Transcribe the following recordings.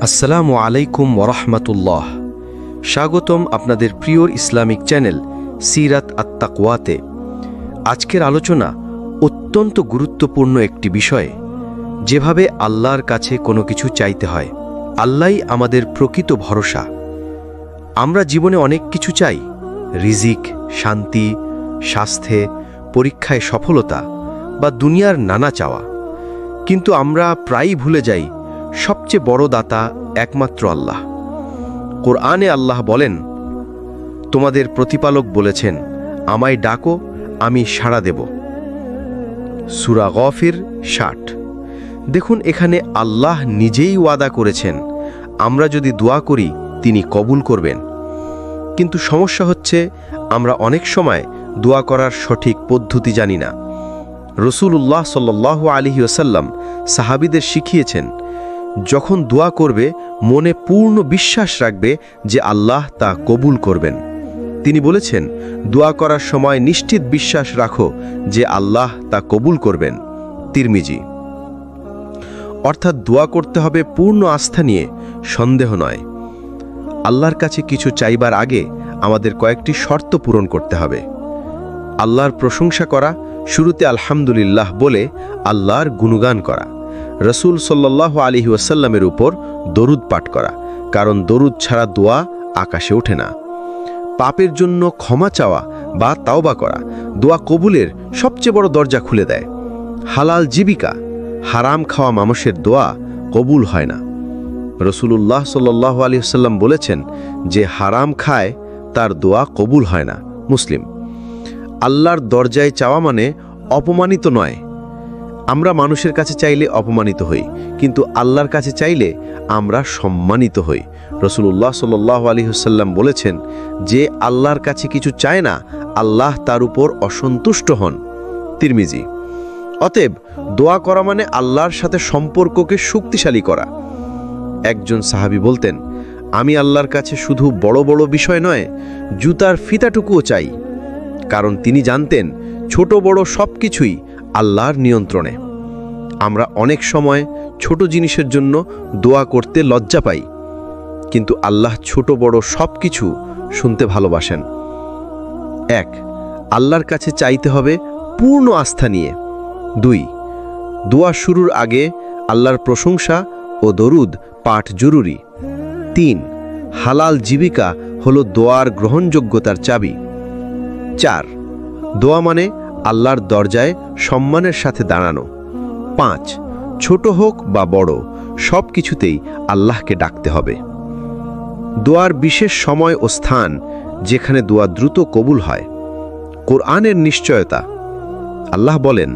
আসসালামু আলাইকুম ওরহমতুল্লাহ। স্বাগতম আপনাদের প্রিয় ইসলামিক চ্যানেল সিরাত আত-তাকওয়াতে। আজকের আলোচনা অত্যন্ত গুরুত্বপূর্ণ একটি বিষয়ে, যেভাবে আল্লাহর কাছে কোনো কিছু চাইতে হয়। আল্লাহই আমাদের প্রকৃত ভরসা। আমরা জীবনে অনেক কিছু চাই, রিজিক, শান্তি, স্বাস্থ্যে, পরীক্ষায় সফলতা বা দুনিয়ার নানা চাওয়া। কিন্তু আমরা প্রায়ই ভুলে যাই সবচেয়ে বড় দাতা একমাত্র আল্লাহ। কোরআনে আল্লাহ বলেন, তোমাদের প্রতিপালক বলেছেন, আমায় ডাকো, আমি সাড়া দেব। সূরা গফির 60। দেখুন, এখানে আল্লাহ নিজেই ওয়াদা করেছেন আমরা যদি দোয়া করি তিনি কবুল করবেন। কিন্তু সমস্যা হচ্ছে, আমরা অনেক সময় দোয়া করার সঠিক পদ্ধতি জানি না। রাসূলুল্লাহ সাল্লাল্লাহু আলাইহি ওয়াসাল্লাম সাহাবীদের শিখিয়েছেন, যখন দোয়া করবে মনে পূর্ণ বিশ্বাস রাখবে যে আল্লাহ তা কবুল করবেন। তিনি বলেছেন, দোয়া করার সময় নিশ্চিত বিশ্বাস রাখো যে আল্লাহ তা কবুল করবেন। তিরমিজি। অর্থাৎ দোয়া করতে হবে পূর্ণ আস্থা নিয়ে, সন্দেহ নয়। আল্লাহর কাছে কিছু চাইবার আগে আমাদের কয়েকটি শর্ত পূরণ করতে হবে। আল্লাহর প্রশংসা করা, শুরুতে আলহামদুলিল্লাহ বলে আল্লাহর গুণগান করা। রাসূল সাল্লাল্লাহু আলাইহি ওয়াসাল্লামের উপর দরুদ পাঠ করা, কারণ দরুদ ছাড়া দোয়া আকাশে ওঠে না। পাপের জন্য ক্ষমা চাওয়া বা তাওবা করা দোয়া কবুলের সবচেয়ে বড় দরজা খুলে দেয়। হালাল জীবিকা, হারাম খাওয়া মানুষের দোয়া কবুল হয় না। রাসূলুল্লাহ সাল্লাল্লাহু আলাইহি ওয়াসাল্লাম বলেছেন, যে হারাম খায় তার দোয়া কবুল হয় না। মুসলিম। আল্লাহর দরজায় চাওয়া মানে অপমানিত নয়। আমরা মানুষের কাছে চাইলে অপমানিত হই, কিন্তু আল্লাহর কাছে চাইলে আমরা সম্মানিত হই। রাসূলুল্লাহ সাল্লাল্লাহু আলাইহি ওয়াসাল্লাম বলেছেন, যে আল্লাহর কাছে কিছু চায় না, আল্লাহ তার উপর অসন্তুষ্ট হন। তিরমিজি। অতএব দোয়া করা মানে আল্লাহর সাথে সম্পর্ককে শক্তিশালী করা। একজন সাহাবী বলতেন, আমি আল্লাহর কাছে শুধু বড় বড় বিষয় নয়, জুতার ফিতাটুকুও চাই। কারণ তিনি জানতেন ছোট বড় সব কিছুই আল্লাহর নিয়ন্ত্রণে। আমরা অনেক সময় ছোট জিনিসের জন্য দোয়া করতে লজ্জা পাই, কিন্তু আল্লাহ ছোট বড় সব কিছু শুনতে ভালোবাসেন। 1. আল্লাহর কাছে চাইতে হবে পূর্ণ আস্থা নিয়ে। 2. দোয়া শুরুর আগে আল্লাহর প্রশংসা ও দরুদ পাঠ জরুরি। 3. হালাল জীবিকা হলো দোয়ার গ্রহণযোগ্যতার চাবি। 4. দোয়া মানে আল্লাহর দরজায় সম্মানের সাথে দাঁড়ানো। 5. ছোট হোক বা বড়, সব কিছুতেই আল্লাহকে ডাকতে হবে। দোয়ার বিশেষ সময় ও স্থান যেখানে দোয়া দ্রুত কবুল হয়। কোরআনের নিশ্চয়তা। আল্লাহ বলেন,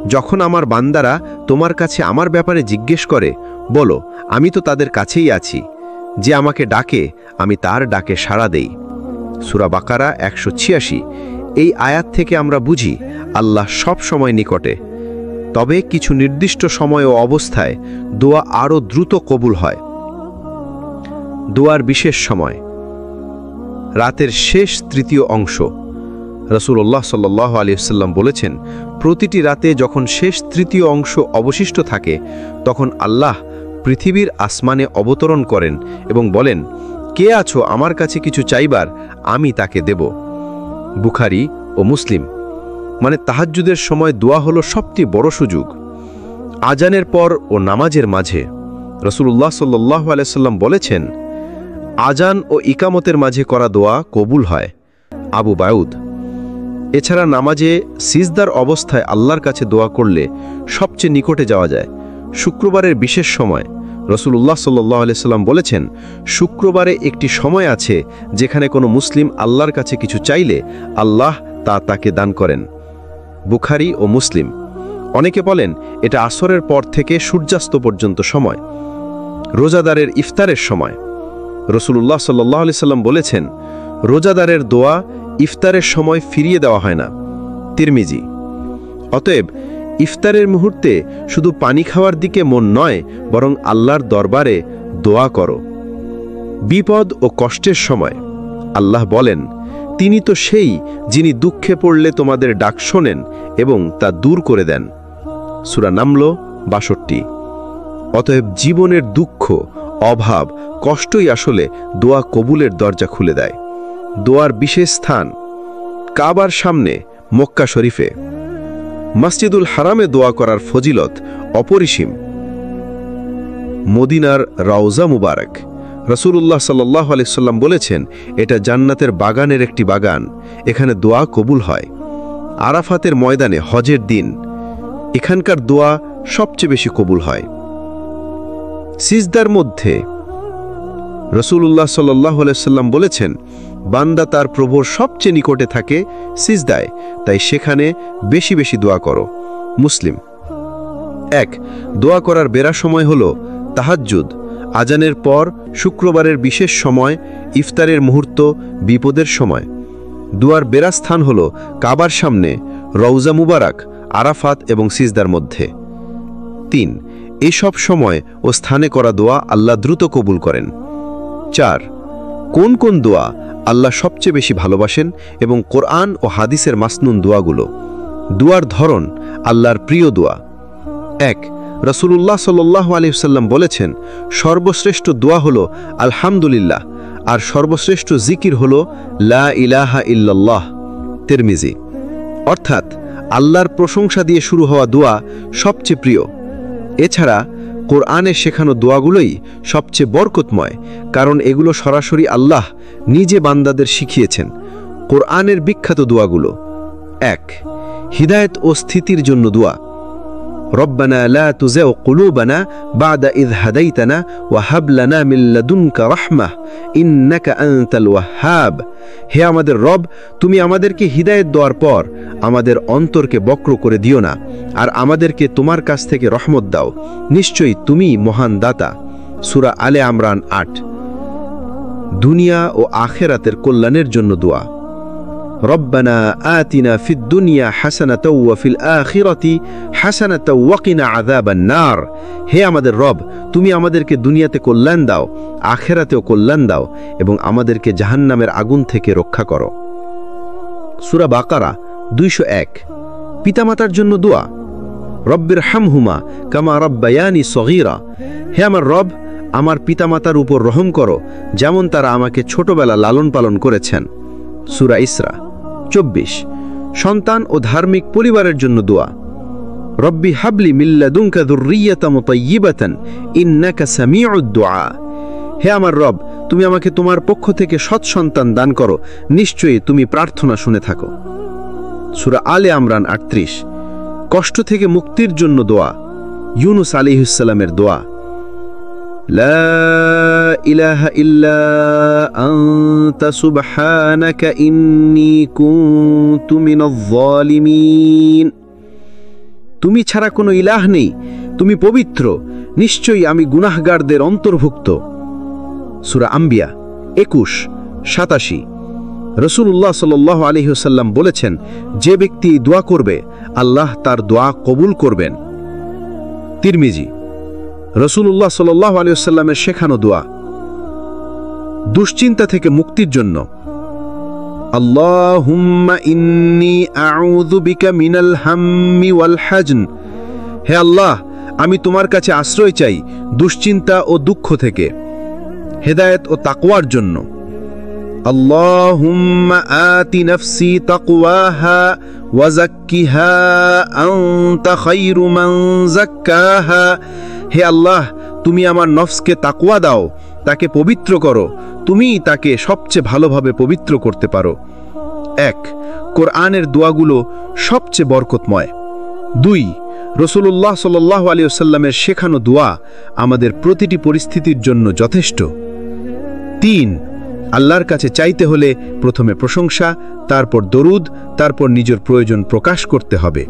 যখন আমার বান্দারা তোমার কাছে আমার ব্যাপারে জিজ্ঞেস করে, বলো, আমি তো তাদের কাছেই আছি। যে আমাকে ডাকে আমি তার ডাকে সাড়া দেই। সূরা বাকারা 186। এই আয়াত থেকে আমরা বুঝি আল্লাহ সব সময় নিকটে, তবে কিছু নির্দিষ্ট সময় ও অবস্থায় দোয়া আরও দ্রুত কবুল হয়। দোয়ার বিশেষ সময়। রাতের শেষ তৃতীয় অংশ। রাসূলুল্লাহ সাল্লাল্লাহু আলাইহি ওয়াসাল্লাম বলেছেন, প্রতিটি রাতে যখন শেষ তৃতীয় অংশ অবশিষ্ট থাকে, তখন আল্লাহ পৃথিবীর আসমানে অবতরণ করেন এবং বলেন, কে আছো আমার কাছে কিছু চাইবার, আমি তাকে দেব। বুখারী ও মুসলিম। মানে তাহাজ্জুদের সময় দোয়া হলো সবচেয়ে বড় সুযোগ। আজানের পর ও নামাজের মাঝে। রাসূলুল্লাহ সাল্লাল্লাহু আলাইহি ওয়াসাল্লাম বলেছেন, আজান ও ইকামতের মাঝে করা দোয়া কবুল হয়। আবু দাউদ। এছাড়া নামাজে সিজদার অবস্থায় আল্লাহর কাছে দোয়া করলে সবচেয়ে নিকটে যাওয়া যায়। শুক্রবারের বিশেষ সময়। রাসূলুল্লাহ সাল্লাল্লাহু আলাইহি ওয়াসাল্লাম বলেছেন, শুক্রবারে একটি সময় আছে যেখানে কোনো মুসলিম আল্লাহর কাছে কিছু চাইলে আল্লাহ তা তাকে দান করেন। বুখারী ও মুসলিম। অনেকে বলেন এটা আসরের পর থেকে সূর্যাস্ত পর্যন্ত সময়। রোজাদারের ইফতারের সময়। রাসূলুল্লাহ সাল্লাল্লাহু আলাইহি ওয়াসাল্লাম বলেছেন, রোজাদারের দোয়া ইফতারের সময় ফিরিয়ে দেওয়া হয় না। তিরমিজি। অতএব ইফতারের মুহূর্তে শুধু পানি খাওয়ার দিকে মন নয়, বরং আল্লাহর দরবারে দোয়া করো। বিপদ ও কষ্টের সময়। আল্লাহ বলেন, তিনি তো সেই যিনি দুঃখে পড়লে তোমাদের ডাক শোনেন এবং তা দূর করে দেন। সূরা নামল ৬২। অতএব জীবনের দুঃখ, অভাব, কষ্টই আসলে দোয়া কবুলের দরজা খুলে দেয়। দোয়ার বিশেষ স্থান কাবার সামনে মক্কা শরীফে। মসজিদুল হারামে দোয়া করার ফজিলত অপরিসীম। মদিনার রওজা মুবারক, রাসূলুল্লাহ সাল্লাল্লাহু আলাইহি সাল্লাম বলেছেন, এটা জান্নাতের বাগানের একটি বাগান, এখানে দোয়া কবুল হয়। আরাফাতের ময়দানে হজের দিন এখানকার দোয়া সবচেয়ে বেশি কবুল হয়। সিজদার মধ্যে রাসূলুল্লাহ সাল্লাল্লাহু আলাইহি সাল্লাম বলেছেন, বান্দা তার প্রভুর সবচেয়ে নিকটে থাকে সিজদায়, তাই সেখানে বেশি বেশি দোয়া করো। মুসলিম। ১. দোয়া করার বেরা সময় হল তাহাজ্জুদ, আজানের পর, শুক্রবারের বিশেষ সময়, ইফতারের মুহূর্ত, বিপদের সময়। দোয়ার বেরা স্থান হল কাবার সামনে, রওজা মুবারক, আরাফাত এবং সিজদার মধ্যে। ৩. এসব সময় ও স্থানে করা দোয়া আল্লাহ দ্রুত কবুল করেন। ৪. কোন কোন দোয়া আল্লাহ সবচেয়ে বেশি ভালোবাসেন এবং কোরআন ও হাদিসের মাসনুন দোয়াগুলো। দোয়ার ধরন, আল্লাহর প্রিয় দোয়া। ১. রাসূলুল্লাহ সাল্লাল্লাহু আলাইহি ওয়াসাল্লাম বলেছেন, সর্বশ্রেষ্ঠ দোয়া হলো আলহামদুলিল্লাহ, আর সর্বশ্রেষ্ঠ জিকির হলো লা ইলাহা ইল্লাল্লাহ। তিরমিজি। অর্থাৎ আল্লাহর প্রশংসা দিয়ে শুরু হওয়া দোয়া সবচেয়ে প্রিয়। এছাড়া কোরআনে শেখানো দোয়াগুলোই সবচেয়ে বরকতময়, কারণ এগুলো সরাসরি আল্লাহ নিজে বান্দাদের শিখিয়েছেন। কোরআনের বিখ্যাত দোয়াগুলো: ১. হিদায়াত ও স্থিতির জন্য দোয়া। রব্বানা লা তুজিগ কুলুবানা বা'দা ইয হাদাইতানা ওয়া হাব লানা মিন লাদুনকা রাহমাহ ইন্নাকা আনতাল ওয়াহ্হাব। হে আমাদের রব, তুমি আমাদেরকে হিদায়াত দেওয়ার পর আমাদের অন্তরকে বক্র করে দিও না, আর আমাদেরকে তোমার কাছ থেকে রহমত দাও, নিশ্চয়ই তুমি মহান দাতা। সূরা আলে ইমরান ৮। দুনিয়া ও আখিরাতের কল্যাণের জন্য দোয়া। রব্বানা আতিনা ফিদ দুনিয়া হাসানাতাও ওয়া ফিল আখিরাতি হাসানাতাও ওয়া কিনা আযাবান নার। হে আমাদের রব, তুমি আমাদেরকে দুনিয়াতে কল্যাণ দাও, আখিরাতেও কল্যাণ দাও, এবং আমাদেরকে জাহান্নামের আগুন থেকে রক্ষা করো। সূরা বাকারা ২০১। পিতামাতার জন্য দোয়া। রব্বির হামহুমা কামা রাব্বায়ানি সগীরা। হে আমার রব, আমার পিতামাতার উপর রহম করো, যেমন তারা আমাকে ছোটবেলা লালন পালন করেছেন। সূরা ইসরা ২৪। সন্তান ও ধার্মিক পরিবারের জন্য দোয়া। রব্বি হাবলি মিন লাদুনকা যুররিয়াতাম তাইয়্যিবাতান ইন্নাকা সামিউদ দুআ। হে আমার রব, তুমি আমাকে তোমার পক্ষ থেকে সৎ সন্তান দান করো, নিশ্চয়ই তুমি প্রার্থনা শুনে থাকো। সূরা আলে ইমরান ৩৮। কষ্ট থেকে মুক্তির জন্য দোয়া। ইউনুস আলাইহিস সালামের দোয়া। লা ইলাহা ইল্লা আনতা সুবহানাকা ইন্নী কুনতু মিনাজ জালিমিন। তুমি ছাড়া কোনো ইলাহ নেই, তুমি পবিত্র, নিশ্চয়ই আমি গুনাহগারদের অন্তর্ভুক্ত। সূরা আম্বিয়া ২১-৮৭। রাসূলুল্লাহ সাল্লাল্লাহু আলাইহি ওয়াসাল্লাম বলেছেন, যে ব্যক্তি দোয়া করবে আল্লাহ তার দোয়া কবুল করবেন। তিরমিজি। রাসূলুল্লাহ সাল্লাল্লাহু আলাইহি ওয়াসাল্লামের শেখানো দোয়া। দুশ্চিন্তা থেকে মুক্তির জন্য। আল্লাহুম্মা ইন্নী আউযু বিকা মিনাল হাম্মি ওয়াল হাজন। হে আল্লাহ, আমি তোমার কাছে আশ্রয় চাই দুশ্চিন্তা ও দুঃখ থেকে। হেদায়েত ও তাকওয়ার জন্য। আল্লাহুম্মা আতি নাফসি তাকওয়াহা ওয়া যাক্কিহা আনতা খায়রু মান যাক্কাহা। হে আল্লাহ, তুমি আমার নফসকে তাকওয়া দাও, তাকে পবিত্র করো, তুমিই তাকে সবচেয়ে ভালোভাবে পবিত্র করতে পারো। ১. কোরআনের দোয়াগুলো সবচেয়ে বরকতময়। ২. রাসূলুল্লাহ সাল্লাল্লাহু আলাইহি ওয়াসাল্লামের শেখানো দোয়া আমাদের প্রতিটি পরিস্থিতির জন্য যথেষ্ট। ৩. আল্লাহর কাছে চাইতে হলে প্রথমে প্রশংসা, তারপর দরুদ, তারপর নিজের প্রয়োজন প্রকাশ করতে হবে।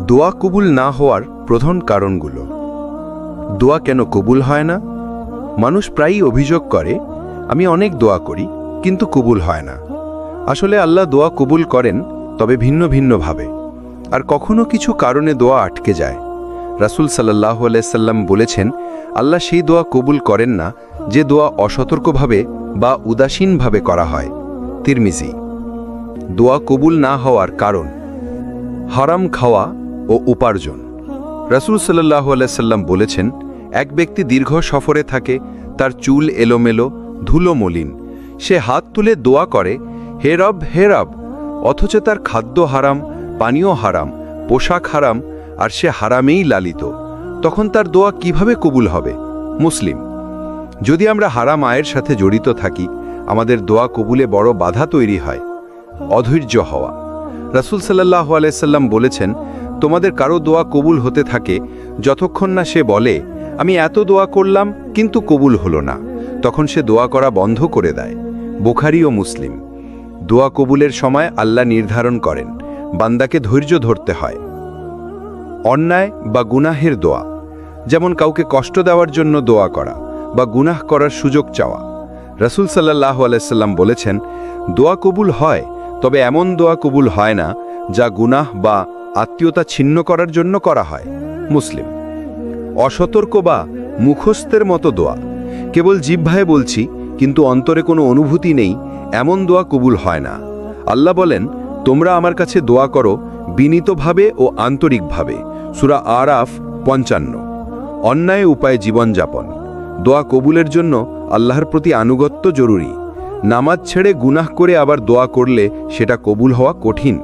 দোয়া কবুল না হওয়ার প্রধান কারণগুলো। দোয়া কেন কবুল হয় না? মানুষ প্রায়ই অভিযোগ করে, আমি অনেক দোয়া করি কিন্তু কবুল হয় না। আসলে আল্লাহ দোয়া কবুল করেন, তবে ভিন্ন ভিন্নভাবে, আর কখনো কিছু কারণে দোয়া আটকে যায়। রাসূল সাল্লাল্লাহু আলাইহি সাল্লাম বলেছেন, আল্লাহ সেই দোয়া কবুল করেন না যে দোয়া অসতর্কভাবে বা উদাসীনভাবে করা হয়। তিরমিজি। দোয়া কবুল না হওয়ার কারণ: হারাম খাওয়া ও ও উপার্জন। রাসূল সাল্লাল্লাহু আলাইহি সাল্লাম বলেছেন, এক ব্যক্তি দীর্ঘ সফরে থাকে, তার চুল এলোমেলো, ধুলো মলিন, সে হাত তুলে দোয়া করে, হে রব, হে রব, অথচ তার খাদ্য হারাম, পানীয় হারাম, পোশাক হারাম, আর সে হারামেই লালিত, তখন তার দোয়া কিভাবে কবুল হবে? মুসলিম। যদি আমরা হারাম আয়ের সাথে জড়িত থাকি, আমাদের দোয়া কবুলে বড় বাধা তৈরি হয়। অধৈর্য হওয়া। রাসূল সাল্লাল্লাহু আলাইহি সাল্লাম বলেছেন, তোমাদের কারো দোয়া কবুল হতে থাকে যতক্ষণ না সে বলে, আমি এত দোয়া করলাম কিন্তু কবুল হলো না, তখন সে দোয়া করা বন্ধ করে দেয়। বুখারী ও মুসলিম। দোয়া কবুলের সময় আল্লাহ নির্ধারণ করেন, বান্দাকে ধৈর্য ধরতে হয়। অন্যায় বা গুনাহের দোয়া, যেমন কাউকে কষ্ট দেওয়ার জন্য দোয়া করা বা গুনাহ করার সুযোগ চাওয়া। রাসূল সাল্লাল্লাহু আলাইহি সাল্লাম বলেছেন, দোয়া কবুল হয়, তবে এমন দোয়া কবুল হয় না যা গুনাহ বা আত্মীয়তা ছিন্ন করার জন্য করা হয়। মুসলিম। অসতর্ক বা মুখস্থের মতো দোয়া, কেবল জিহ্বায় বলছি কিন্তু অন্তরে কোনো অনুভূতি নেই, এমন দোয়া কবুল হয় না। আল্লাহ বলেন, তোমরা আমার কাছে দোয়া করো বিনীতভাবে ও আন্তরিকভাবে। সূরা আরাফ 55। অন্যায় উপায়ে জীবনযাপন। দোয়া কবুলের জন্য আল্লাহর প্রতি আনুগত্য জরুরি। নামাজ ছেড়ে গুনাহ করে আবার দোয়া করলে সেটা কবুল হওয়া কঠিন।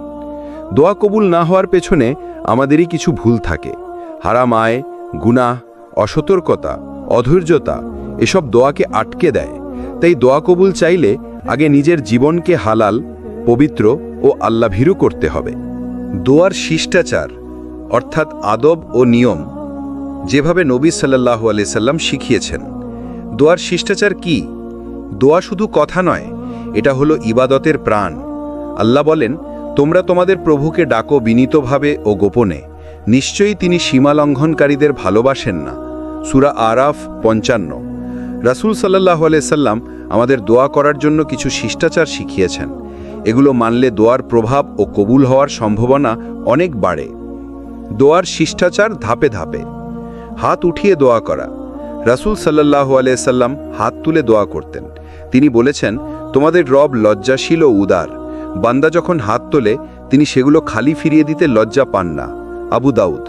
দোয়া কবুল না হওয়ার পেছনে আমাদেরই কিছু ভুল থাকে। হারাম আয়, গুনাহ, অসতর্কতা, অধৈর্যতা এসব দোয়াকে আটকে দেয়। তাই দোয়া কবুল চাইলে আগে নিজের জীবনকে হালাল, পবিত্র ও আল্লাভীরু করতে হবে। দোয়ার শিষ্টাচার অর্থাৎ আদব ও নিয়ম, যেভাবে নবী সাল্লাল্লাহু আলাইহি সাল্লাম শিখিয়েছেন। দোয়ার শিষ্টাচার কি? দোয়া শুধু কথা নয়, এটা হলো ইবাদতের প্রাণ। আল্লাহ বলেন, তোমরা তোমাদের প্রভুকে ডাকো বিনীতভাবে ও গোপনে, নিশ্চয়ই তিনি সীমা লঙ্ঘনকারীদের ভালোবাসেন না। সূরা আরাফ 55। রাসূল সাল্লাল্লাহু আলাইহি সাল্লাম আমাদের দোয়া করার জন্য কিছু শিষ্টাচার শিখিয়েছেন। এগুলো মানলে দোয়ার প্রভাব ও কবুল হওয়ার সম্ভাবনা অনেক বাড়ে। দোয়ার শিষ্টাচার ধাপে ধাপে। হাত উঠিয়ে দোয়া করা। রাসূল সাল্লাল্লাহু আলাইহি সাল্লাম হাত তুলে দোয়া করতেন। তিনি বলেছেন, তোমাদের রব লজ্জাশীল ও উদার। বান্দা যখন হাত তোলে তিনি সেগুলো খালি ফিরিয়ে দিতে লজ্জা পান না। আবু দাউদ।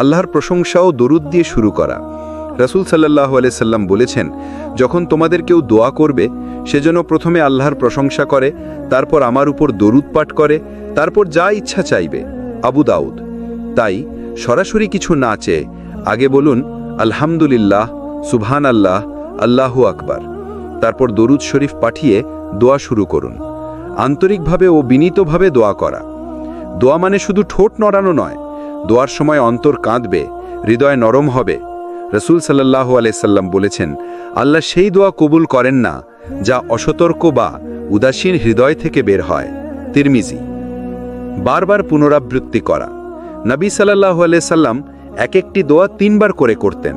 আল্লাহর প্রশংসা ও দরুদ দিয়ে শুরু করা। রাসূল সাল্লাল্লাহু আলাইহি সাল্লাম বলেছেন, যখন তোমাদের কেউ দোয়া করবে সে যেন প্রথমে আল্লাহর প্রশংসা করে, তারপর আমার উপর দরুদ পাঠ করে, তারপর যা ইচ্ছা চাইবে। আবু দাউদ। তাই সরাসরি কিছু না চেয়ে আগে বলুন আলহামদুলিল্লাহ, সুবহানাল্লাহ, আল্লাহু আকবার, তারপর দরুদ শরীফ পাঠিয়ে দোয়া শুরু করুন। আন্তরিকভাবে ও বিনীতভাবে দোয়া করা। দোয়া মানে শুধু ঠোঁট নড়ানো নয়, দোয়ার সময় অন্তর কাঁদবে, হৃদয় নরম হবে। রাসূল সাল্লাল্লাহু আলাইহি সাল্লাম বলেছেন, আল্লাহ সেই দোয়া কবুল করেন না যা অসতর্ক বা উদাসীন হৃদয় থেকে বের হয়। তিরমিজি। বারবার পুনরাবৃত্তি করা। নবী সাল্লাল্লাহু আলাইহি সাল্লাম এক একটি দোয়া 3 বার করে করতেন।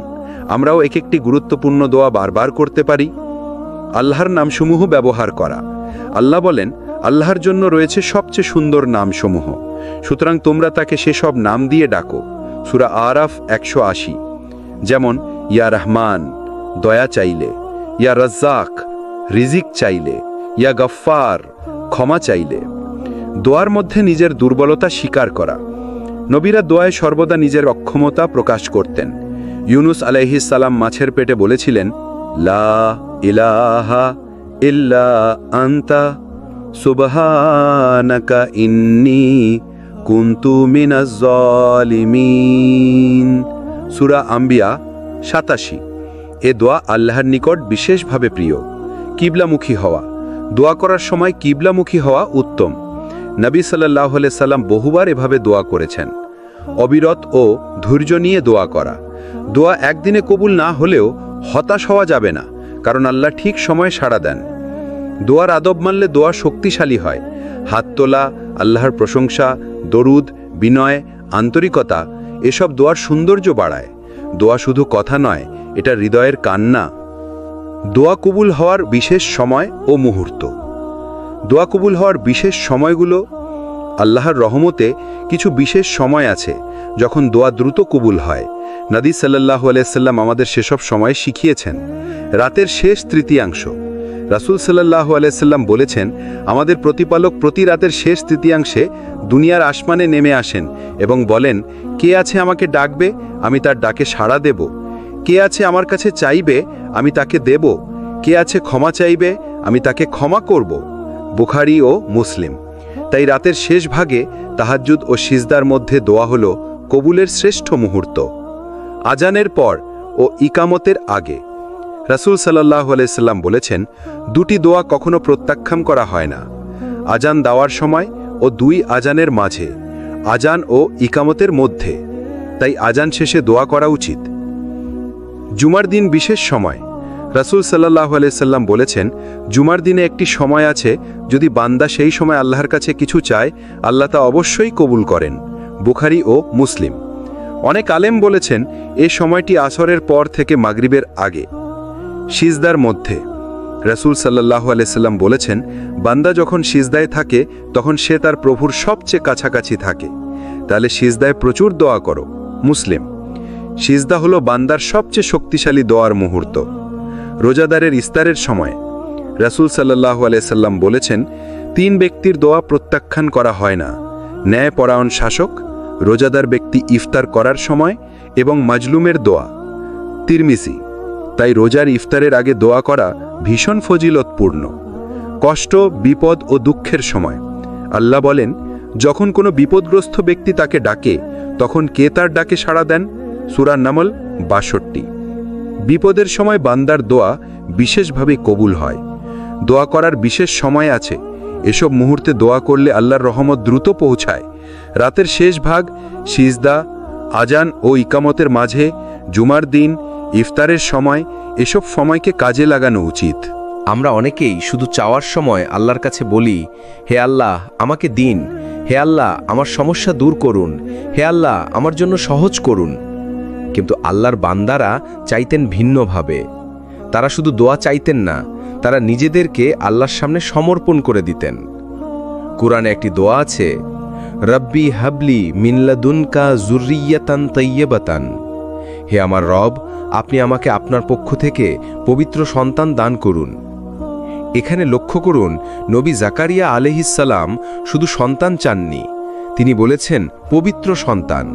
আমরাও এক একটি গুরুত্বপূর্ণ দোয়া বারবার করতে পারি। আল্লাহর নামসমূহ ব্যবহার করা। আল্লাহ বলেন, আল্লাহর জন্য রয়েছে সবচেয়ে সুন্দর নামসমূহ, সুতরাং তোমরা তাকে সেসব নাম দিয়ে ডাকো। সূরা আরাফ 180। যেমন ইয়া রহমান, দয়া চাইলে; ইয়া রাজ্জাক, রিজিক চাইলে; ইয়া গফফার, ক্ষমা চাইলে। দোয়ার মধ্যে নিজের দুর্বলতা স্বীকার করা। নবীরা দোয়ায় সর্বদা নিজের অক্ষমতা প্রকাশ করতেন। ইউনুস আলাইহিস সালাম মাছের পেটে বলেছিলেন, লা ইলাহা ইল্লা আনতা সুবহানাকা ইন্নী কুনতু মিনাজ জালিমিন। সূরা আম্বিয়া 87। এ দোয়া আল্লাহর নিকট বিশেষভাবে প্রিয়। কিবলামুখী হওয়া। দোয়া করার সময় কিবলামুখী হওয়া উত্তম। নবী সাল্লাল্লাহু আলাইহি সাল্লাম বহুবার এভাবে দোয়া করেছেন। অবিরত ও ধৈর্য নিয়ে দোয়া করা। দোয়া একদিনে কবুল না হলেও হতাশ হওয়া যাবে না, কারণ আল্লাহ ঠিক সময়ে সাড়া দেন। দোয়ার আদব মানলে দোয়া শক্তিশালী হয়। হাত তোলা, আল্লাহর প্রশংসা, দরুদ, বিনয়, আন্তরিকতা এসব দোয়ার সৌন্দর্য বাড়ায়। দোয়া শুধু কথা নয়, এটা হৃদয়ের কান্না। দোয়া কবুল হওয়ার বিশেষ সময় ও মুহূর্ত। দোয়া কবুল হওয়ার বিশেষ সময়গুলো। আল্লাহর রহমতে কিছু বিশেষ সময় আছে যখন দোয়া দ্রুত কবুল হয়। নবী সাল্লাল্লাহু আলাইহি সাল্লাম আমাদের সেসব সময় শিখিয়েছেন। রাতের শেষ তৃতীয়াংশ। রাসূল সাল্লাল্লাহু আলাইহি সাল্লাম বলেছেন, আমাদের প্রতিপালক প্রতি রাতের শেষ তৃতীয়াংশে দুনিয়ার আসমানে নেমে আসেন এবং বলেন, কে আছে আমাকে ডাকবে, আমি তার ডাকে সাড়া দেব। কে আছে আমার কাছে চাইবে, আমি তাকে দেব। কে আছে ক্ষমা চাইবে, আমি তাকে ক্ষমা করব। বুখারী ও মুসলিম। তাই রাতের শেষ ভাগে তাহাজ্জুদ ও সিজদার মধ্যে দোয়া হল কবুলের শ্রেষ্ঠ মুহূর্ত। আজানের পর ও ইকামতের আগে রাসূল সাল্লাল্লাহু আলাইহি সাল্লাম বলেছেন, দুটি দোয়া কখনো প্রত্যাখ্যান করা হয় না, আজান দেওয়ার সময় ও দুই আজানের মাঝে, আজান ও ইকামতের মধ্যে। তাই আজান শেষে দোয়া করা উচিত। জুমার দিন বিশেষ সময় রাসূল সাল্লাল্লাহু আলাইহি সাল্লাম বলেছেন, জুমার দিনে একটি সময় আছে, যদি বান্দা সেই সময় আল্লাহর কাছে কিছু চায়, আল্লাহ তা অবশ্যই কবুল করেন। বুখারী ও মুসলিম। অনেক আলেম বলেছেন এ সময়টি আসরের পর থেকে মাগরিবের আগে। সিজদার মধ্যে রাসূল সাল্লাল্লাহু আলাইহি সাল্লাম বলেছেন, বান্দা যখন সিজদায় থাকে তখন সে তার প্রভুর সবচেয়ে কাছাকাছি থাকে, তাহলে সিজদায় প্রচুর দোয়া করো। মুসলিম। সিজদা হলো বান্দার সবচেয়ে শক্তিশালী দোয়ার মুহূর্ত। রোজাদারের ইফতারের সময় রাসূল সাল্লাল্লাহু আলাইহি সাল্লাম বলেছেন, তিন ব্যক্তির দোয়া প্রত্যাখ্যান করা হয় না: ন্যায়পরায়ণ শাসক, রোজাদার ব্যক্তি ইফতার করার সময় এবং মাজলুমের দোয়া। তিরমিজি। তাই রোজার ইফতারের আগে দোয়া করা ভীষণ ফজিলতপূর্ণ। কষ্ট, বিপদ ও দুঃখের সময় আল্লাহ বলেন, যখন কোনো বিপদগ্রস্ত ব্যক্তি তাকে ডাকে তখন কে তার ডাকে সাড়া দেন? সূরা নামল ৬২। বিপদের সময় বান্দার দোয়া বিশেষভাবে কবুল হয়। দোয়া করার বিশেষ সময় আছে, এসব মুহূর্তে দোয়া করলে আল্লাহর রহমত দ্রুত পৌঁছায়। রাতের শেষ ভাগ, সিজদা, আজান ও ইকামতের মাঝে, জুমার দিন, ইফতারের সময়, এসব সময়কে কাজে লাগানো উচিত। আমরা অনেকেই শুধু চাওয়ার সময় আল্লাহর কাছে বলি, হে আল্লাহ আমাকে দিন, হে আল্লাহ আমার সমস্যা দূর করুন, হে আল্লাহ আমার জন্য সহজ করুন। কিন্তু আল্লাহর বান্দারা চাইতেন ভিন্নভাবে। তারা শুধু দোয়া চাইতেন না, তারা নিজেদেরকে আল্লাহর সামনে সমর্পণ করে দিতেন। কুরআনে একটি দোয়া আছে, রব্বি হাবলি মিন লাদুনকা যুররিয়াতান তাইয়্যিবাতান। হে আমার রব, আপনি আমাকে আপনার পক্ষ থেকে পবিত্র সন্তান দান করুন। এখানে লক্ষ্য করুন, নবী জাকারিয়া আলাইহিস সালাম শুধু সন্তান চাননি, তিনি বলেছেন পবিত্র সন্তান।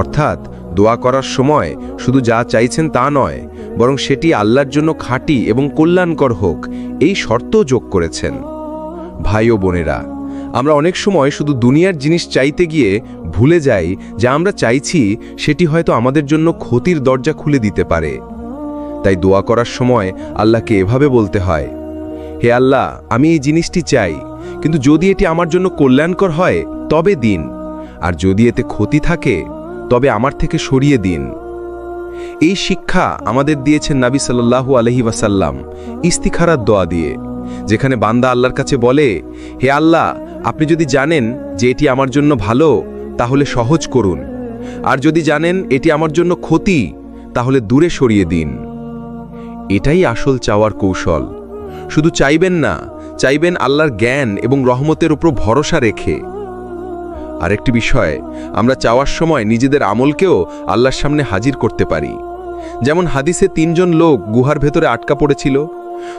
অর্থাৎ দোয়া করার সময় শুধু যা চাইছেন তা নয়, বরং সেটি আল্লাহর জন্য খাঁটি এবং কল্যাণকর হোক, এই শর্তও যোগ করেছেন। ভাই ও বোনেরা, আমরা অনেক সময় শুধু দুনিয়ার জিনিস চাইতে গিয়ে ভুলে যাই যা আমরা চাইছি সেটি হয়তো আমাদের জন্য ক্ষতির দরজা খুলে দিতে পারে। তাই দোয়া করার সময় আল্লাহকে এভাবে বলতে হয়, হে আল্লাহ আমি এই জিনিসটি চাই, কিন্তু যদি এটি আমার জন্য কল্যাণকর হয় তবে দিন, আর যদি এতে ক্ষতি থাকে তবে আমার থেকে সরিয়ে দিন। এই শিক্ষা আমাদের দিয়েছেন নবী সাল্লাল্লাহু আলাইহি ওয়াসাল্লাম ইস্তিখারার দোয়া দিয়ে, যেখানে বান্দা আল্লাহর কাছে বলে, হে আল্লাহ আপনি যদি জানেন যে এটি আমার জন্য ভালো তাহলে সহজ করুন, আর যদি জানেন এটি আমার জন্য ক্ষতি তাহলে দূরে সরিয়ে দিন। এটাই আসল চাওয়ার কৌশল। শুধু চাইবেন না, চাইবেন আল্লাহর জ্ঞান এবং রহমতের উপর ভরসা রেখে। আরেকটি বিষয়, আমরা চাওয়ার সময় নিজেদের আমলকেও আল্লাহর সামনে হাজির করতে পারি। যেমন হাদিসে ৩ জন লোক গুহার ভেতরে আটকা পড়েছিল,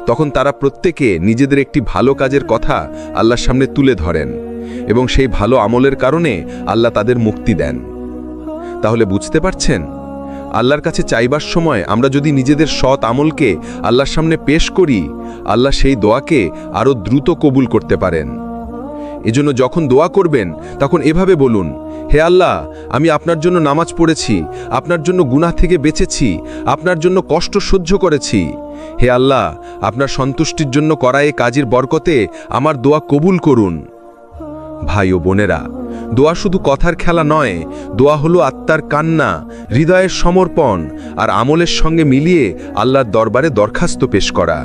তখন তারা প্রত্যেকে নিজেদের একটি ভালো কাজের কথা আল্লাহর সামনে তুলে ধরেন এবং সেই ভালো আমলের কারণে আল্লাহ তাদের মুক্তি দেন। তাহলে বুঝতে পারছেন, আল্লাহর কাছে চাইবার সময় আমরা যদি নিজেদের সৎ আমলকে আল্লাহর সামনে পেশ করি, আল্লাহ সেই দোয়াকে আরও দ্রুত কবুল করতে পারেন। এজন্য যখন দোয়া করবেন তখন এভাবে বলুন, হে আল্লাহ আমি আপনার জন্য নামাজ পড়েছি, আপনার জন্য গুনাহ থেকে বেঁচেছি, আপনার জন্য কষ্ট সহ্য করেছি। হে আল্লাহ আপনার সন্তুষ্টির জন্য করা এই কাজের বরকতে আমার দোয়া কবুল করুন। ভাই ও বোনেরা, দোয়া শুধু কথার খেলা নয়, দোয়া হলো আত্মার কান্না, হৃদয়ের সমর্পণ আর আমলের সঙ্গে মিলিয়ে আল্লাহর দরবারে দরখাস্ত পেশ করা।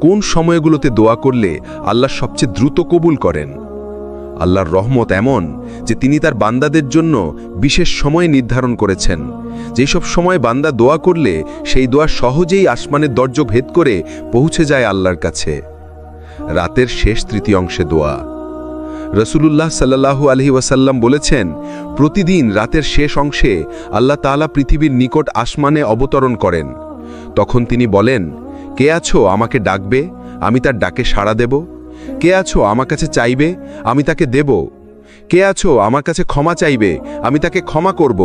কোন সময়গুলোতে দোয়া করলে আল্লাহ সবচেয়ে দ্রুত কবুল করেন? আল্লাহর রহমত এমন যে তিনি তার বান্দাদের জন্য বিশেষ সময় নির্ধারণ করেছেন। যেই সব সময় বান্দা দোয়া করলে সেই দোয়া সহজেই আসমানের দরজা ভেদ করে পৌঁছে যায় আল্লাহর কাছে। রাতের শেষ তৃতীয়াংশে দোয়া। রাসূলুল্লাহ সাল্লাল্লাহু আলাইহি ওয়াসাল্লাম বলেছেন, প্রতিদিন রাতের শেষ অংশে আল্লাহ তাআলা পৃথিবীর নিকট আসমানে অবতরণ করেন। তখন তিনি বলেন, কে আছো আমাকে ডাকবে, আমি তার ডাকে সাড়া দেব? কে আছো আমার কাছে চাইবে, আমি তাকে দেব? কে আছো আমার কাছে ক্ষমা চাইবে, আমি তাকে ক্ষমা করব?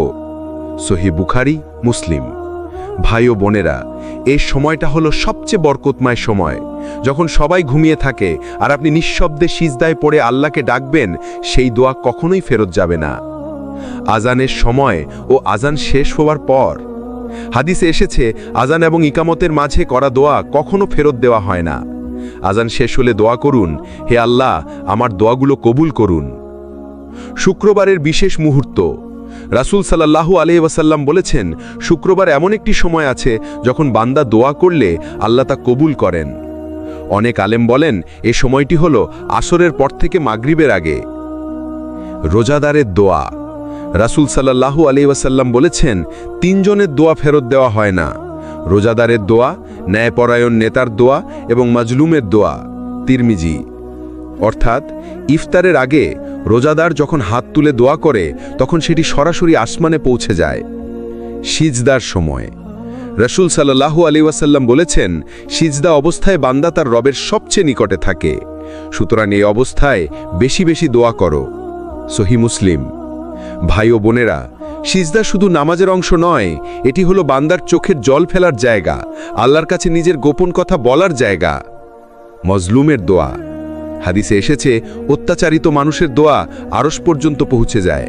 সহিহ বুখারী, মুসলিম। ভাই ও বোনেরা, এই সময়টা হলো সবচেয়ে বরকতময় সময়। যখন সবাই ঘুমিয়ে থাকে আর আপনি নিঃশব্দে সিজদায় পড়ে আল্লাহকে ডাকবেন, সেই দোয়া কখনোই ফেরত যাবে না। আজানের সময় ও আজান শেষ হওয়ার পর। হাদিসে এসেছে, আজান এবং ইকামতের মাঝে করা দোয়া কখনো ফেরত দেওয়া হয় না। আজান শেষ হলে দোয়া করুন, হে আল্লাহ, আমার দোয়াগুলো কবুল করুন। শুক্রবারের বিশেষ মুহূর্ত। রাসূল সাল্লাল্লাহু আলাইহি ওয়াসাল্লাম বলেছেন, শুক্রবার এমন একটি সময় আছে যখন বান্দা দোয়া করলে আল্লাহ তা কবুল করেন। অনেক আলেম বলেন এই সময়টি হল আসরের পর থেকে মাগরিবের আগে। রোজাদারের দোয়া। রাসূল সাল্লাল্লাহু আলাইহি ওয়াসাল্লাম বলেছেন, তিনজনের দোয়া ফেরত দেওয়া হয় না: রোজাদারের দোয়া, ন্যায়পরায়ণ নেতার দোয়া এবং মাজলুমের দোয়া। তিরমিজি। অর্থাৎ ইফতারের আগে রোজাদার যখন হাত তুলে দোয়া করে তখন সেটি সরাসরি আসমানে পৌঁছে যায়। সিজদার সময়। রাসূল সাল্লাল্লাহু আলাইহি ওয়াসাল্লাম বলেছেন, সিজদা অবস্থায় বান্দা তার রবের সবচেয়ে নিকটে থাকে, সুতরাং এই অবস্থায় বেশি বেশি দোয়া করো। সহিহ মুসলিম। ভাই ও বোনেরা, সিজদা শুধু নামাজের অংশ নয়, এটি হলো বান্দার চোখের জল ফেলার জায়গা, আল্লাহর কাছে নিজের গোপন কথা বলার জায়গা। মজলুমের দোয়া। হাদিসে এসেছে, অত্যাচারিত মানুষের দোয়া আরশ পর্যন্ত পৌঁছে যায়।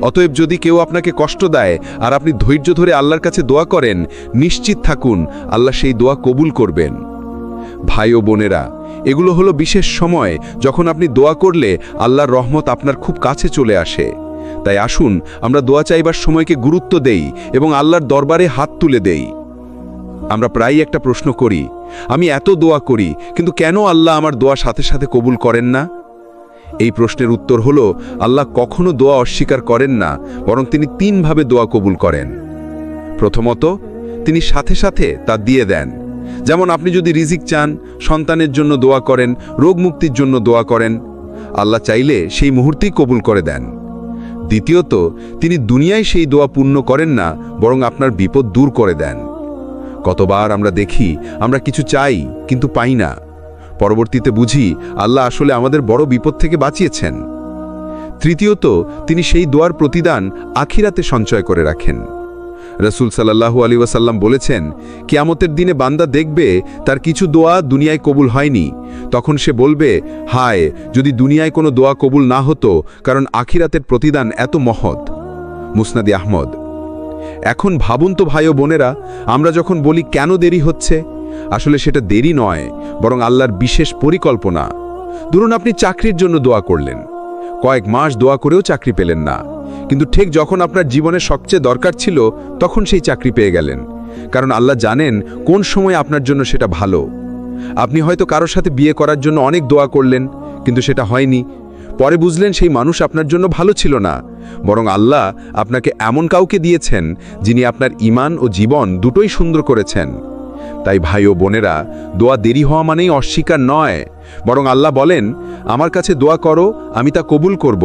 অতএব যদি কেউ আপনাকে কষ্ট দেয় আর আপনি ধৈর্য ধরে আল্লাহর কাছে দোয়া করেন, নিশ্চিত থাকুন আল্লাহ সেই দোয়া কবুল করবেন। ভাই ও বোনেরা, এগুলো হলো বিশেষ সময় যখন আপনি দোয়া করলে আল্লাহর রহমত আপনার খুব কাছে চলে আসে। তাই আসুন আমরা দোয়া চাইবার সময়কে গুরুত্ব দেই এবং আল্লাহর দরবারে হাত তুলে দেই। আমরা প্রায়ই একটা প্রশ্ন করি, আমি এত দোয়া করি কিন্তু কেন আল্লাহ আমার দোয়া সাথে সাথে কবুল করেন না? এই প্রশ্নের উত্তর হলো, আল্লাহ কখনো দোয়া অস্বীকার করেন না, বরং তিনি তিনভাবে দোয়া কবুল করেন। প্রথমত, তিনি সাথে সাথে তা দিয়ে দেন। যেমন আপনি যদি রিজিক চান, সন্তানের জন্য দোয়া করেন, রোগ মুক্তির জন্য দোয়া করেন, আল্লাহ চাইলে সেই মুহূর্তেই কবুল করে দেন। দ্বিতীয়ত, তিনি দুনিয়ায় সেই দোয়া পূর্ণ করেন না, বরং আপনার বিপদ দূর করে দেন। কতবার আমরা দেখি আমরা কিছু চাই কিন্তু পাই না, পরবর্তীতে বুঝি আল্লাহ আসলে আমাদের বড় বিপদ থেকে বাঁচিয়েছেন। তৃতীয়ত, তিনি সেই দোয়ার প্রতিদান আখিরাতে সঞ্চয় করে রাখেন। রাসূল সাল্লাল্লাহু আলাইহি ওয়াসাল্লাম বলেছেন, কিয়ামতের দিনে বান্দা দেখবে তার কিছু দোয়া দুনিয়ায় কবুল হয়নি, তখন সে বলবে, হায় যদি দুনিয়ায় কোনো দোয়া কবুল না হতো, কারণ আখিরাতের প্রতিদান এত মহৎ। মুসনাদে আহমদ। এখন ভাবুন তো ভাই ও বোনেরা, আমরা যখন বলি কেন দেরি হচ্ছে, আসলে সেটা দেরি নয়, বরং আল্লাহর বিশেষ পরিকল্পনা। ধরুন আপনি চাকরির জন্য দোয়া করলেন, কয়েক মাস দোয়া করেও চাকরি পেলেন না, কিন্তু ঠিক যখন আপনার জীবনে সবচেয়ে দরকার ছিল তখন সেই চাকরি পেয়ে গেলেন, কারণ আল্লাহ জানেন কোন সময় আপনার জন্য সেটা ভালো। আপনি হয়তো কারোর সাথে বিয়ে করার জন্য অনেক দোয়া করলেন, কিন্তু সেটা হয়নি। পরে বুঝলেন সেই মানুষ আপনার জন্য ভালো ছিল না, বরং আল্লাহ আপনাকে এমন কাউকে দিয়েছেন যিনি আপনার ঈমান ও জীবন দুটোই সুন্দর করেছেন। তাই ভাই ও বোনেরা, দোয়া দেরি হওয়া মানেই অস্বীকার নয়, বরং আল্লাহ বলেন, আমার কাছে দোয়া করো, আমি তা কবুল করব।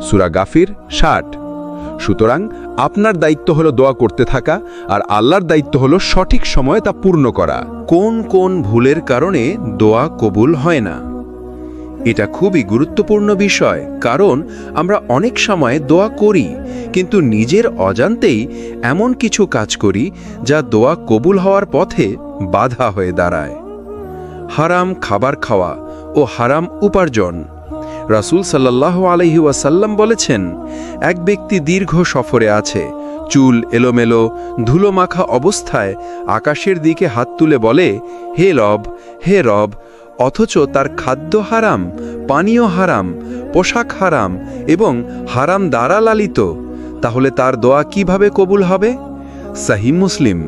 সূরা গাফির 60। সুতরাং আপনার দায়িত্ব হলো দোয়া করতে থাকা, আর আল্লাহর দায়িত্ব হলো সঠিক সময়ে তা পূর্ণ করা। কোন কোন ভুলের কারণে দোয়া কবুল হয় না? এটা খুবই গুরুত্বপূর্ণ বিষয়, কারণ আমরা অনেক সময় দোয়া করি কিন্তু নিজের অজান্তেই এমন কিছু কাজ করি যা দোয়া কবুল হওয়ার পথে বাধা হয়ে দাঁড়ায়। হারাম খাবার খাওয়া ও হারাম উপার্জন। রাসূল সাল্লাল্লাহু আলাইহি ওয়াসাল্লাম বলেছেন, এক ব্যক্তি দীর্ঘ সফরে আছে, চুল এলোমেলো, ধুলো মাখা অবস্থায় আকাশের দিকে হাত তুলে বলে, হে রব, হে রব, অথচ তার খাদ্য হারাম, পানীয় হারাম, পোশাক হারাম এবং হারাম দ্বারা লালিত, তাহলে তার দোয়া কিভাবে কবুল হবে? সহিহ মুসলিম।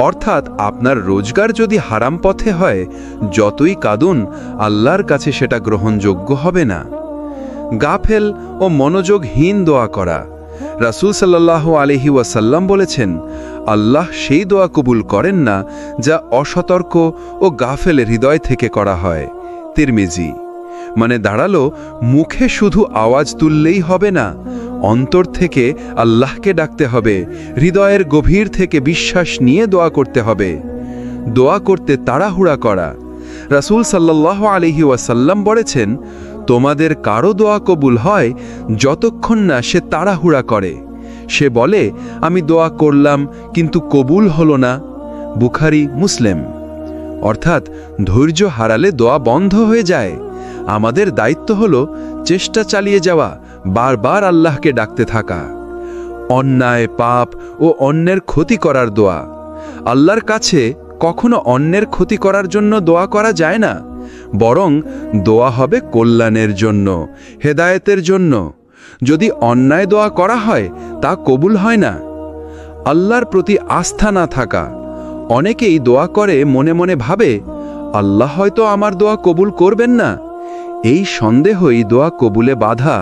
অর্থাৎ আপনার রোজগার যদি হারাম পথে হয়, যতই কাঁদুন আল্লাহর কাছে সেটা গ্রহণযোগ্য হবে না। গাফেল ও মনোযোগহীন দোয়া করা। রাসূল সাল্লাল্লাহু আলাইহি ওয়াসাল্লাম বলেছেন, আল্লাহ সেই দোয়া কবুল করেন না যা অসতর্ক ও গাফেলের হৃদয় থেকে করা হয়। তিরমিজি। মানে দাঁড়ালো, মুখে শুধু আওয়াজ তুললেই হবে না, অন্তর থেকে আল্লাহকে ডাকতে হবে, হৃদয়ের গভীর থেকে বিশ্বাস নিয়ে দোয়া করতে হবে। দোয়া করতে তাড়াহুড়া করা। রাসূল সাল্লাল্লাহু আলাইহি ওয়াসাল্লাম বলেছেন, তোমাদের কারো দোয়া কবুল হয় যতক্ষণ না সে তাড়াহুড়া করে। সে বলে, আমি দোয়া করলাম কিন্তু কবুল হলো না। বুখারী, মুসলিম। অর্থাৎ ধৈর্য হারালে দোয়া বন্ধ হয়ে যায়। আমাদের দায়িত্ব হলো চেষ্টা চালিয়ে যাওয়া, বারবার আল্লাহকে ডাকতে থাকা। অন্যায়, পাপ ও অন্যের ক্ষতি করার দোয়া। আল্লাহর কাছে কখনো অন্যের ক্ষতি করার জন্য দোয়া করা যায় না, বরং দোয়া হবে কল্যাণের জন্য, হেদায়েতের জন্য। যদি অন্যায় দোয়া করা হয় তা কবুল হয় না। আল্লাহর প্রতি আস্থা না থাকা। অনেকেই দোয়া করে মনে মনে ভাবে, আল্লাহ হয়তো আমার দোয়া কবুল করবেন না। এই সন্দেহই দোয়া কবুলে বাধা।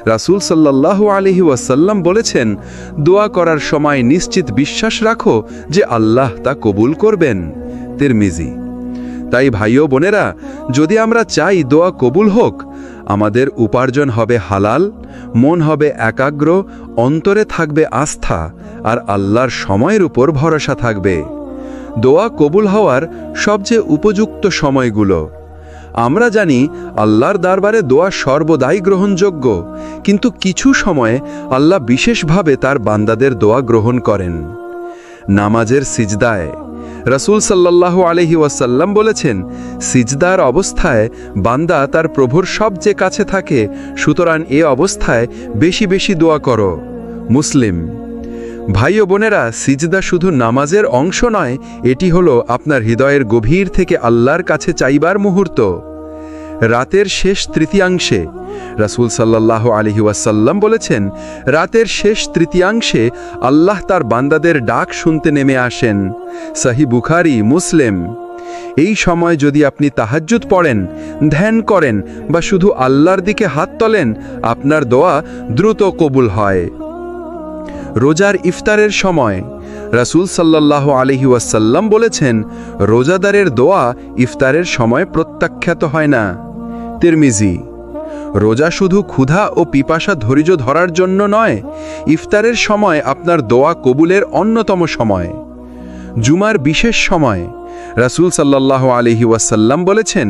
রাসূল সাল্লাল্লাহু আলাইহি ওয়াসাল্লাম বলেছেন, দোয়া করার সময় নিশ্চিত বিশ্বাস রাখো যে আল্লাহ তা কবুল করবেন। তিরমিজি। তাই ভাই ও বোনেরা, যদি আমরা চাই দোয়া কবুল হোক, আমাদের উপার্জন হবে হালাল, মন হবে একাগ্র, অন্তরে থাকবে আস্থা, আর আল্লাহর সময়ের উপর ভরসা থাকবে। দোয়া কবুল হওয়ার সবচেয়ে উপযুক্ত সময়গুলো। আমরা জানি আল্লাহর দরবারে দোয়া সর্বদাই গ্রহণযোগ্য, কিন্তু কিছু সময়ে আল্লাহ বিশেষভাবে তার বান্দাদের দোয়া গ্রহণ করেন। নামাজের সিজদায় রাসূল সাল্লাল্লাহু আলাইহি ওয়াসাল্লাম বলেছেন, সিজদার অবস্থায় বান্দা তার প্রভুর সবচেয়ে কাছে থাকে, সুতরাং এ অবস্থায় বেশি বেশি দোয়া করো। মুসলিম। ভাই ও বোনেরা, সিজদা শুধু নামাজের অংশ নয়, এটি হলো আপনার হৃদয়ের গভীর থেকে আল্লাহর কাছে চাইবার মুহূর্ত। রাতের শেষ তৃতীয়াংশে রাসূল সাল্লাল্লাহু আলাইহি ওয়াসাল্লাম বলেছেন, রাতের শেষ তৃতীয়াংশে আল্লাহ তার বান্দাদের ডাক শুনতে নেমে আসেন। সহিহ বুখারী, মুসলিম। এই সময় যদি আপনি তাহাজ্জুদ পড়েন, ধ্যান করেন বা শুধু আল্লাহর দিকে হাত তোলেন, আপনার দোয়া দ্রুত কবুল হয়। রোজার ইফতারের সময় রাসূল সাল্লাল্লাহু আলাইহি ওয়াসাল্লাম বলেছেন, রোজাদারের দোয়া ইফতারের সময় প্রত্যাখ্যাত হয় না। তিরমিজি। রোজা শুধু ক্ষুধা ও পিপাসা ধৈর্য ধরার জন্য নয়, ইফতারের সময় আপনার দোয়া কবুলের অন্যতম সময়। জুমার বিশেষ সময় রাসূল সাল্লাল্লাহু আলাইহি ওয়াসাল্লাম বলেছেন,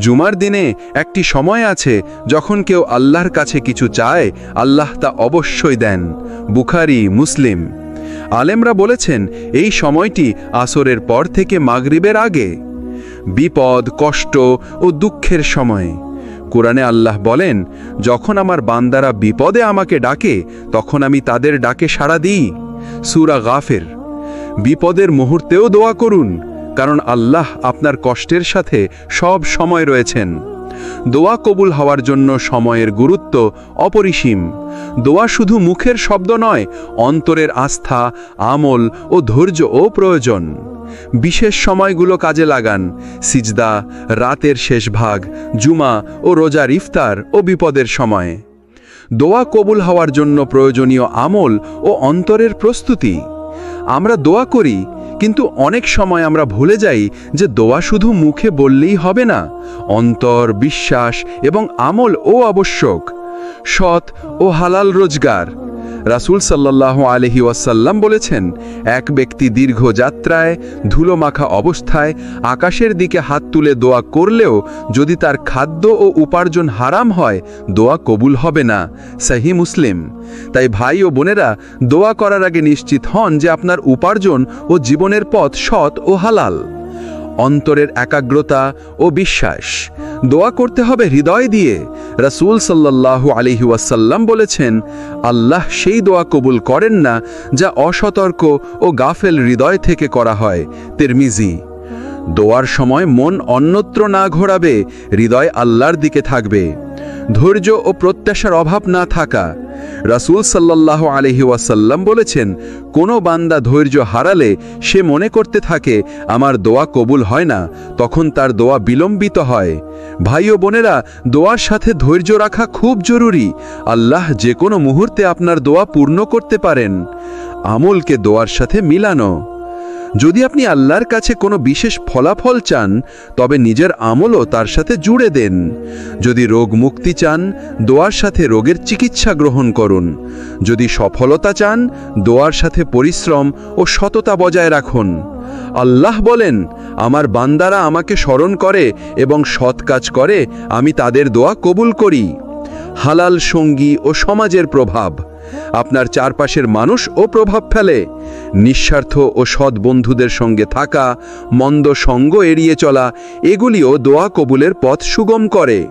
জুমার দিনে একটি সময় আছে যখন কেউ আল্লাহর কাছে কিছু চায়, আল্লাহ তা অবশ্যই দেন। বুখারী, মুসলিম। আলেমরা বলেছেন, এই সময়টি আসরের পর থেকে মাগরিবের আগে। বিপদ, কষ্ট ও দুঃখের সময়। কোরআনে আল্লাহ বলেন, যখন আমার বান্দারা বিপদে আমাকে ডাকে, তখন আমি তাদের ডাকে সাড়া দিই। সূরা গাফির। বিপদের মুহূর্তেও দোয়া করুন, কারণ আল্লাহ আপনার কষ্টের সাথে সব সময় রয়েছেন। দোয়া কবুল হওয়ার জন্য সময়ের গুরুত্ব অপরিসীম। দোয়া শুধু মুখের শব্দ নয়, অন্তরের আস্থা, আমল ও ধৈর্যও প্রয়োজন। বিশেষ সময়গুলো কাজে লাগান। সিজদা, রাতের শেষ ভাগ, জুমা ও রোজার ইফতার ও বিপদের সময়। দোয়া কবুল হওয়ার জন্য প্রয়োজনীয় আমল ও অন্তরের প্রস্তুতি। আমরা দোয়া করি, কিন্তু অনেক সময় আমরা ভুলে যাই যে দোয়া শুধু মুখে বললেই হবে না, অন্তর, বিশ্বাস এবং আমলও আবশ্যক। সৎ ও হালাল রোজগার। রাসূল সাল্লাল্লাহু আলাইহি ওয়াসাল্লাম বলেছেন, এক ব্যক্তি দীর্ঘ যাত্রায় ধুলোমাখা অবস্থায় আকাশের দিকে হাত তুলে দোয়া করলেও যদি তার খাদ্য ও উপার্জন হারাম হয়, দোয়া কবুল হবে না। সহিহ মুসলিম। তাই ভাই ও বোনেরা, দোয়া করার আগে নিশ্চিত হন যে আপনার উপার্জন ও জীবনের পথ সৎ ও হালাল। অন্তরের একাগ্রতা ও বিশ্বাস। দোয়া করতে হবে হৃদয় দিয়ে। রাসূল সাল্লাল্লাহু আলাইহি ওয়াসাল্লাম বলেছেন, আল্লাহ সেই দোয়া কবুল করেন না যা অসতর্ক ও গাফেল হৃদয় থেকে করা হয়। তিরমিজি। দোয়ার সময় মন অন্যত্র না ঘোরাবে, হৃদয় আল্লাহর দিকে থাকবে। ধৈর্য ও প্রত্যাশার অভাব না থাকা। রাসূল সাল্লাল্লাহু আলাইহি ওয়াসাল্লাম বলেছেন, কোনো বান্দা ধৈর্য হারালে সে মনে করতে থাকে আমার দোয়া কবুল হয় না, তখন তার দোয়া বিলম্বিত হয়। ভাই ও বোনেরা, দোয়ার সাথে ধৈর্য রাখা খুব জরুরি। আল্লাহ যে কোনো মুহূর্তে আপনার দোয়া পূর্ণ করতে পারেন। আমলকে দোয়ার সাথে মিলানো। যদি আপনি আল্লাহর কাছে কোনো বিশেষ ফলাফল চান, তবে নিজের আমলও তার সাথে জুড়ে দেন। যদি রোগ মুক্তি চান, দোয়ার সাথে রোগের চিকিৎসা গ্রহণ করুন। যদি সফলতা চান, দোয়ার সাথে পরিশ্রম ও সততা বজায় রাখুন। আল্লাহ বলেন, আমার বান্দারা আমাকে স্মরণ করে এবং সৎ কাজ করে, আমি তাদের দোয়া কবুল করি। হালাল সঙ্গী ও সমাজের প্রভাব। আপনার চারপাশের মানুষও প্রভাব ফেলে। নিঃস্বার্থ ও সৎ বন্ধুদের সঙ্গে থাকা, মন্দ সঙ্গ এড়িয়ে চলা, এগুলিও দোয়া কবুলের পথ সুগম করে।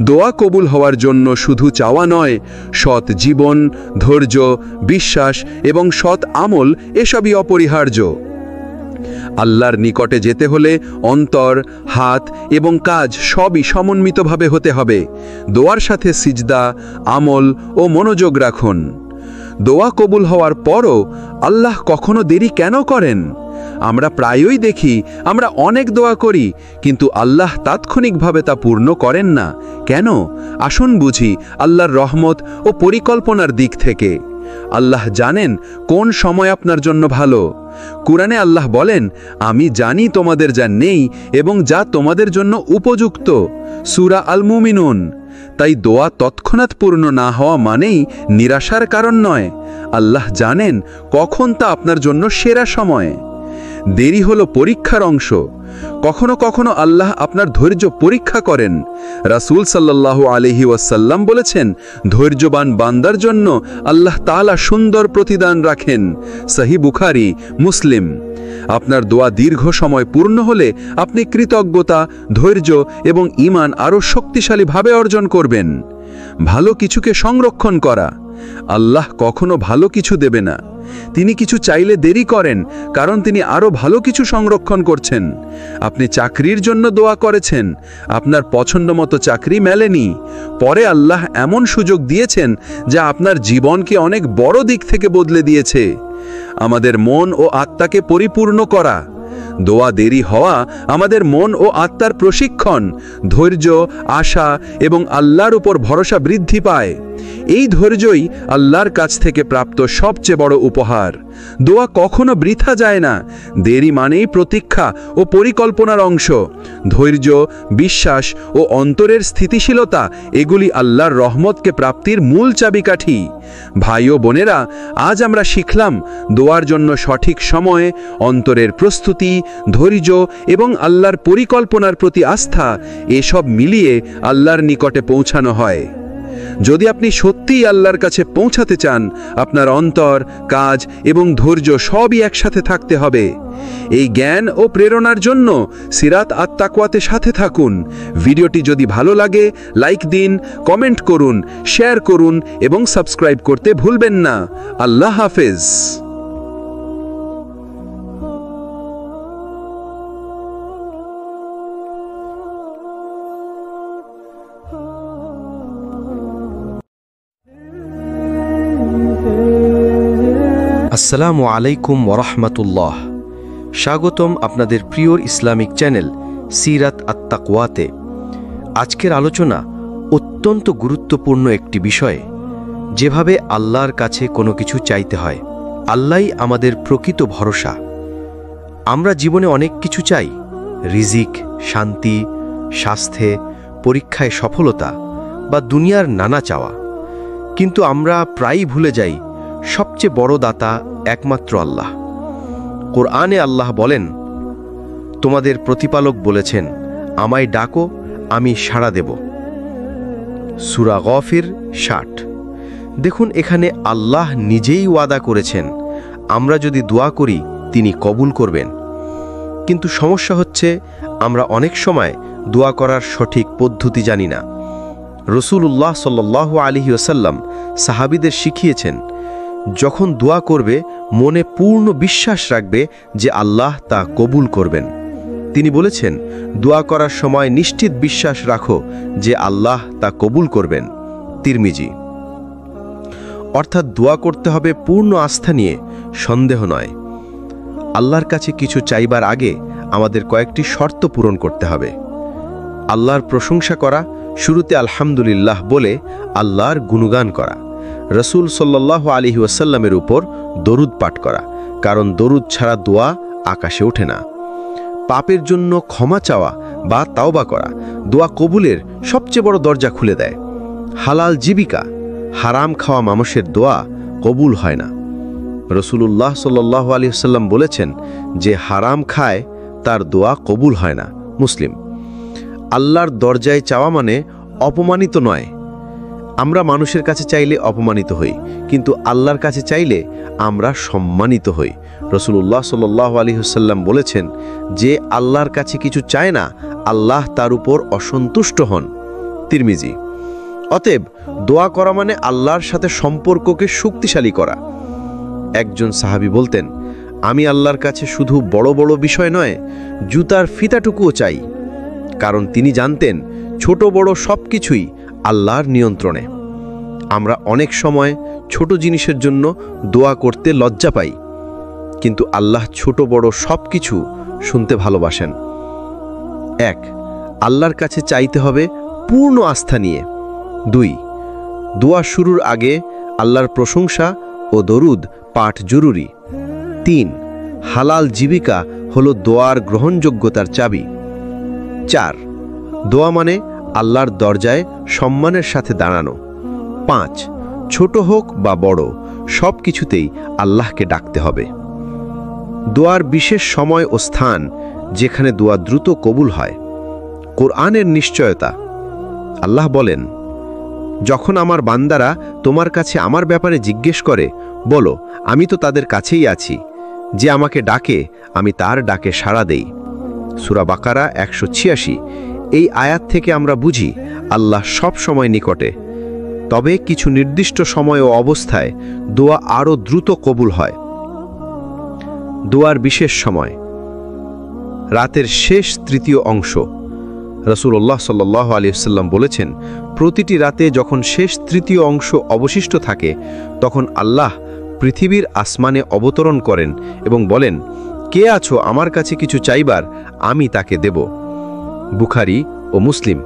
দোয়া কবুল হওয়ার জন্য শুধু চাওয়া নয়, সৎ জীবন, ধৈর্য, বিশ্বাস এবং সৎ আমল এসবই অপরিহার্য। আল্লাহর নিকটে যেতে হলে অন্তর, হাত এবং কাজ সবই সমন্বিতভাবে হতে হবে। দোয়ার সাথে সিজদা, আমল ও মনোযোগ রাখুন। দোয়া কবুল হওয়ার পরও আল্লাহ কখনো দেরি কেন করেন? আমরা প্রায়ই দেখি আমরা অনেক দোয়া করি, কিন্তু আল্লাহ তাৎক্ষণিকভাবে তা পূর্ণ করেন না। কেন? আসুন বুঝি আল্লাহর রহমত ও পরিকল্পনার দিক থেকে। আল্লাহ জানেন কোন সময় আপনার জন্য ভালো। কুরআনে আল্লাহ বলেন, আমি জানি তোমাদের যা নেই এবং যা তোমাদের জন্য উপযুক্ত। সূরা আল মুমিনুন। তাই দোয়া তৎক্ষণাৎ পূর্ণ না হওয়া মানেই নিরাশার কারণ নয়। আল্লাহ জানেন কখন তা আপনার জন্য সেরা সময়। দেরি হলো পরীক্ষার অংশ। কখনো কখনো আল্লাহ আপনার ধৈর্য পরীক্ষা করেন। রাসূল সাল্লাল্লাহু আলাইহি ওয়াসাল্লাম বলেছেন, ধৈর্যবান বান্দার জন্য আল্লাহ তাআলা সুন্দর প্রতিদান রাখেন। সহিহ বুখারী, মুসলিম। আপনার দোয়া দীর্ঘ সময় পূর্ণ হলে আপনি কৃতজ্ঞতা, ধৈর্য এবং ঈমান আরও শক্তিশালীভাবে অর্জন করবেন। ভালো কিছুকে সংরক্ষণ করা। আল্লাহ কখনো ভালো কিছু দেবে না। তিনি কিছু চাইলে দেরি করেন, কারণ তিনি আরও ভালো কিছু সংরক্ষণ করছেন। আপনি চাকরির জন্য দোয়া করেছেন, আপনার পছন্দমতো চাকরি মেলেনি। পরে আল্লাহ এমন সুযোগ দিয়েছেন যা আপনার জীবনকে অনেক বড় দিক থেকে বদলে দিয়েছে। আমাদের মন ও আত্মাকে পরিপূর্ণ করা। দোয়া দেরি হওয়া আমাদের মন ও আত্মার প্রশিক্ষণ। ধৈর্য, আশা এবং আল্লাহর উপর ভরসা বৃদ্ধি পায়। এই ধৈর্যই আল্লাহর কাছ থেকে প্রাপ্ত সবচেয়ে বড় উপহার। দোয়া কখনো বৃথা যায় না। দেরি মানেই প্রতীক্ষা ও পরিকল্পনার অংশ। ধৈর্য, বিশ্বাস ও অন্তরের স্থিতিশীলতা, এগুলি আল্লাহর রহমতকে প্রাপ্তির মূল চাবিকাঠি। ভাই ও বোনেরা, আজ আমরা শিখলাম দোয়ার জন্য সঠিক সময়ে, অন্তরের প্রস্তুতি, ধৈর্য এবং আল্লাহর পরিকল্পনার প্রতি আস্থা, এসব মিলিয়ে আল্লাহর নিকটে পৌঁছানো হয়। যদি আপনি সত্যিই আল্লাহর কাছে পৌঁছাতে চান, আপনার অন্তর, কাজ এবং ধৈর্য সবই একসাথে থাকতে হবে। এই জ্ঞান ও প্রেরণার জন্য সিরাত আত তাকওয়াতে সাথে থাকুন। ভিডিওটি যদি ভালো লাগে লাইক দিন, কমেন্ট করুন, শেয়ার করুন এবং সাবস্ক্রাইব করতে ভুলবেন না। আল্লাহ হাফেজ। আসসালামু আলাইকুম ওরহমতুল্লাহ। স্বাগতম আপনাদের প্রিয় ইসলামিক চ্যানেল সিরাত আত তাকওয়াতে। আজকের আলোচনা অত্যন্ত গুরুত্বপূর্ণ একটি বিষয়, যেভাবে আল্লাহর কাছে কোনো কিছু চাইতে হয়। আল্লাহই আমাদের প্রকৃত ভরসা। আমরা জীবনে অনেক কিছু চাই, রিজিক, শান্তি, স্বাস্থ্যে, পরীক্ষায় সফলতা বা দুনিয়ার নানা চাওয়া। কিন্তু আমরা প্রায়ই ভুলে যাই সবচেয়ে বড় দাতা একমাত্র আল্লাহ। কোরআনে আল্লাহ বলেন, তোমাদের প্রতিপালক বলেছেন, আমায় ডাকো, আমি সাড়া দেব। সূরা গফির 60। দেখুন, এখানে আল্লাহ নিজেই ওয়াদা করেছেন আমরা যদি দোয়া করি তিনি কবুল করবেন। কিন্তু সমস্যা হচ্ছে আমরা অনেক সময় দোয়া করার সঠিক পদ্ধতি জানি না। রাসূলুল্লাহ সাল্লাল্লাহু আলাইহি ওয়াসাল্লাম সাহাবীদের শিখিয়েছেন, যখন দোয়া করবে মনে পূর্ণ বিশ্বাস রাখবে যে আল্লাহ তা কবুল করবেন। তিনি বলেছেন, দোয়া করার সময় নিশ্চিত বিশ্বাস রাখো যে আল্লাহ তা কবুল করবেন। তিরমিজি। অর্থাৎ দোয়া করতে হবে পূর্ণ আস্থা নিয়ে, সন্দেহ নয়। আল্লাহর কাছে কিছু চাইবার আগে আমাদের কয়েকটি শর্ত পূরণ করতে হবে। আল্লাহর প্রশংসা করা, শুরুতে আলহামদুলিল্লাহ বলে আল্লাহর গুণগান করা। রাসূল সাল্লাল্লাহু আলাইহি ওয়াসাল্লামের উপর দরুদ পাঠ করা, কারণ দরুদ ছাড়া দোয়া আকাশে ওঠে না। পাপের জন্য ক্ষমা চাওয়া বা তাওবা করা দোয়া কবুলের সবচেয়ে বড় দরজা খুলে দেয়। হালাল জীবিকা, হারাম খাওয়া মানুষের দোয়া কবুল হয় না। রাসূলুল্লাহ সাল্লাল্লাহু আলাইহি ওয়াসাল্লাম বলেছেন, যে হারাম খায় তার দোয়া কবুল হয় না। মুসলিম। আল্লাহর দরজায় চাওয়া মানে অপমানিত নয়। আমরা মানুষের কাছে চাইলে অপমানিত হই, কিন্তু আল্লাহর কাছে চাইলে আমরা সম্মানিত হই। রাসূলুল্লাহ সাল্লাল্লাহু আলাইহি ওয়াসাল্লাম বলেছেন, যে আল্লাহর কাছে কিছু চায় না, আল্লাহ তার উপর অসন্তুষ্ট হন। তিরমিজি। অতএব দোয়া করা মানে আল্লাহর সাথে সম্পর্ককে শক্তিশালী করা। একজন সাহাবী বলতেন, আমি আল্লাহর কাছে শুধু বড় বড় বিষয় নয়, জুতার ফিতাটুকুও চাই, কারণ তিনি জানতেন ছোট বড় সব কিছুই আল্লাহর নিয়ন্ত্রণে। আমরা অনেক সময় ছোট জিনিসের জন্য দোয়া করতে লজ্জা পাই, কিন্তু আল্লাহ ছোট বড় সব কিছু শুনতে ভালোবাসেন। 1. আল্লাহর কাছে চাইতে হবে পূর্ণ আস্থা নিয়ে। 2. দোয়া শুরুর আগে আল্লাহর প্রশংসা ও দরুদ পাঠ জরুরি। 3. হালাল জীবিকা হলো দোয়ার গ্রহণযোগ্যতার চাবি। 4. দোয়া মানে আল্লাহর দরজায় সম্মানের সাথে দাঁড়ানো। 5. ছোট হোক বা বড়, সব কিছুতেই আল্লাহকে ডাকতে হবে। দোয়ার বিশেষ সময় ও স্থান যেখানে দোয়া দ্রুত কবুল হয়। কোরআনের নিশ্চয়তা। আল্লাহ বলেন, যখন আমার বান্দারা তোমার কাছে আমার ব্যাপারে জিজ্ঞেস করে, বলো, আমি তো তাদের কাছেই আছি। যে আমাকে ডাকে, আমি তার ডাকে সাড়া দেই। সূরা বাকারা 186। এই আয়াত থেকে আমরা বুঝি আল্লাহ সব সময় নিকটে, তবে কিছু নির্দিষ্ট সময় ও অবস্থায় দোয়া আরও দ্রুত কবুল হয়। দোয়ার বিশেষ সময়। রাতের শেষ তৃতীয় অংশ। রাসূলুল্লাহ সাল্লাল্লাহু আলাইহি ওয়াসাল্লাম বলেছেন, প্রতিটি রাতে যখন শেষ তৃতীয় অংশ অবশিষ্ট থাকে, তখন আল্লাহ পৃথিবীর আসমানে অবতরণ করেন এবং বলেন, কে আছো আমার কাছে কিছু চাইবার, আমি তাকে দেব। বুখারী ও মুসলিম।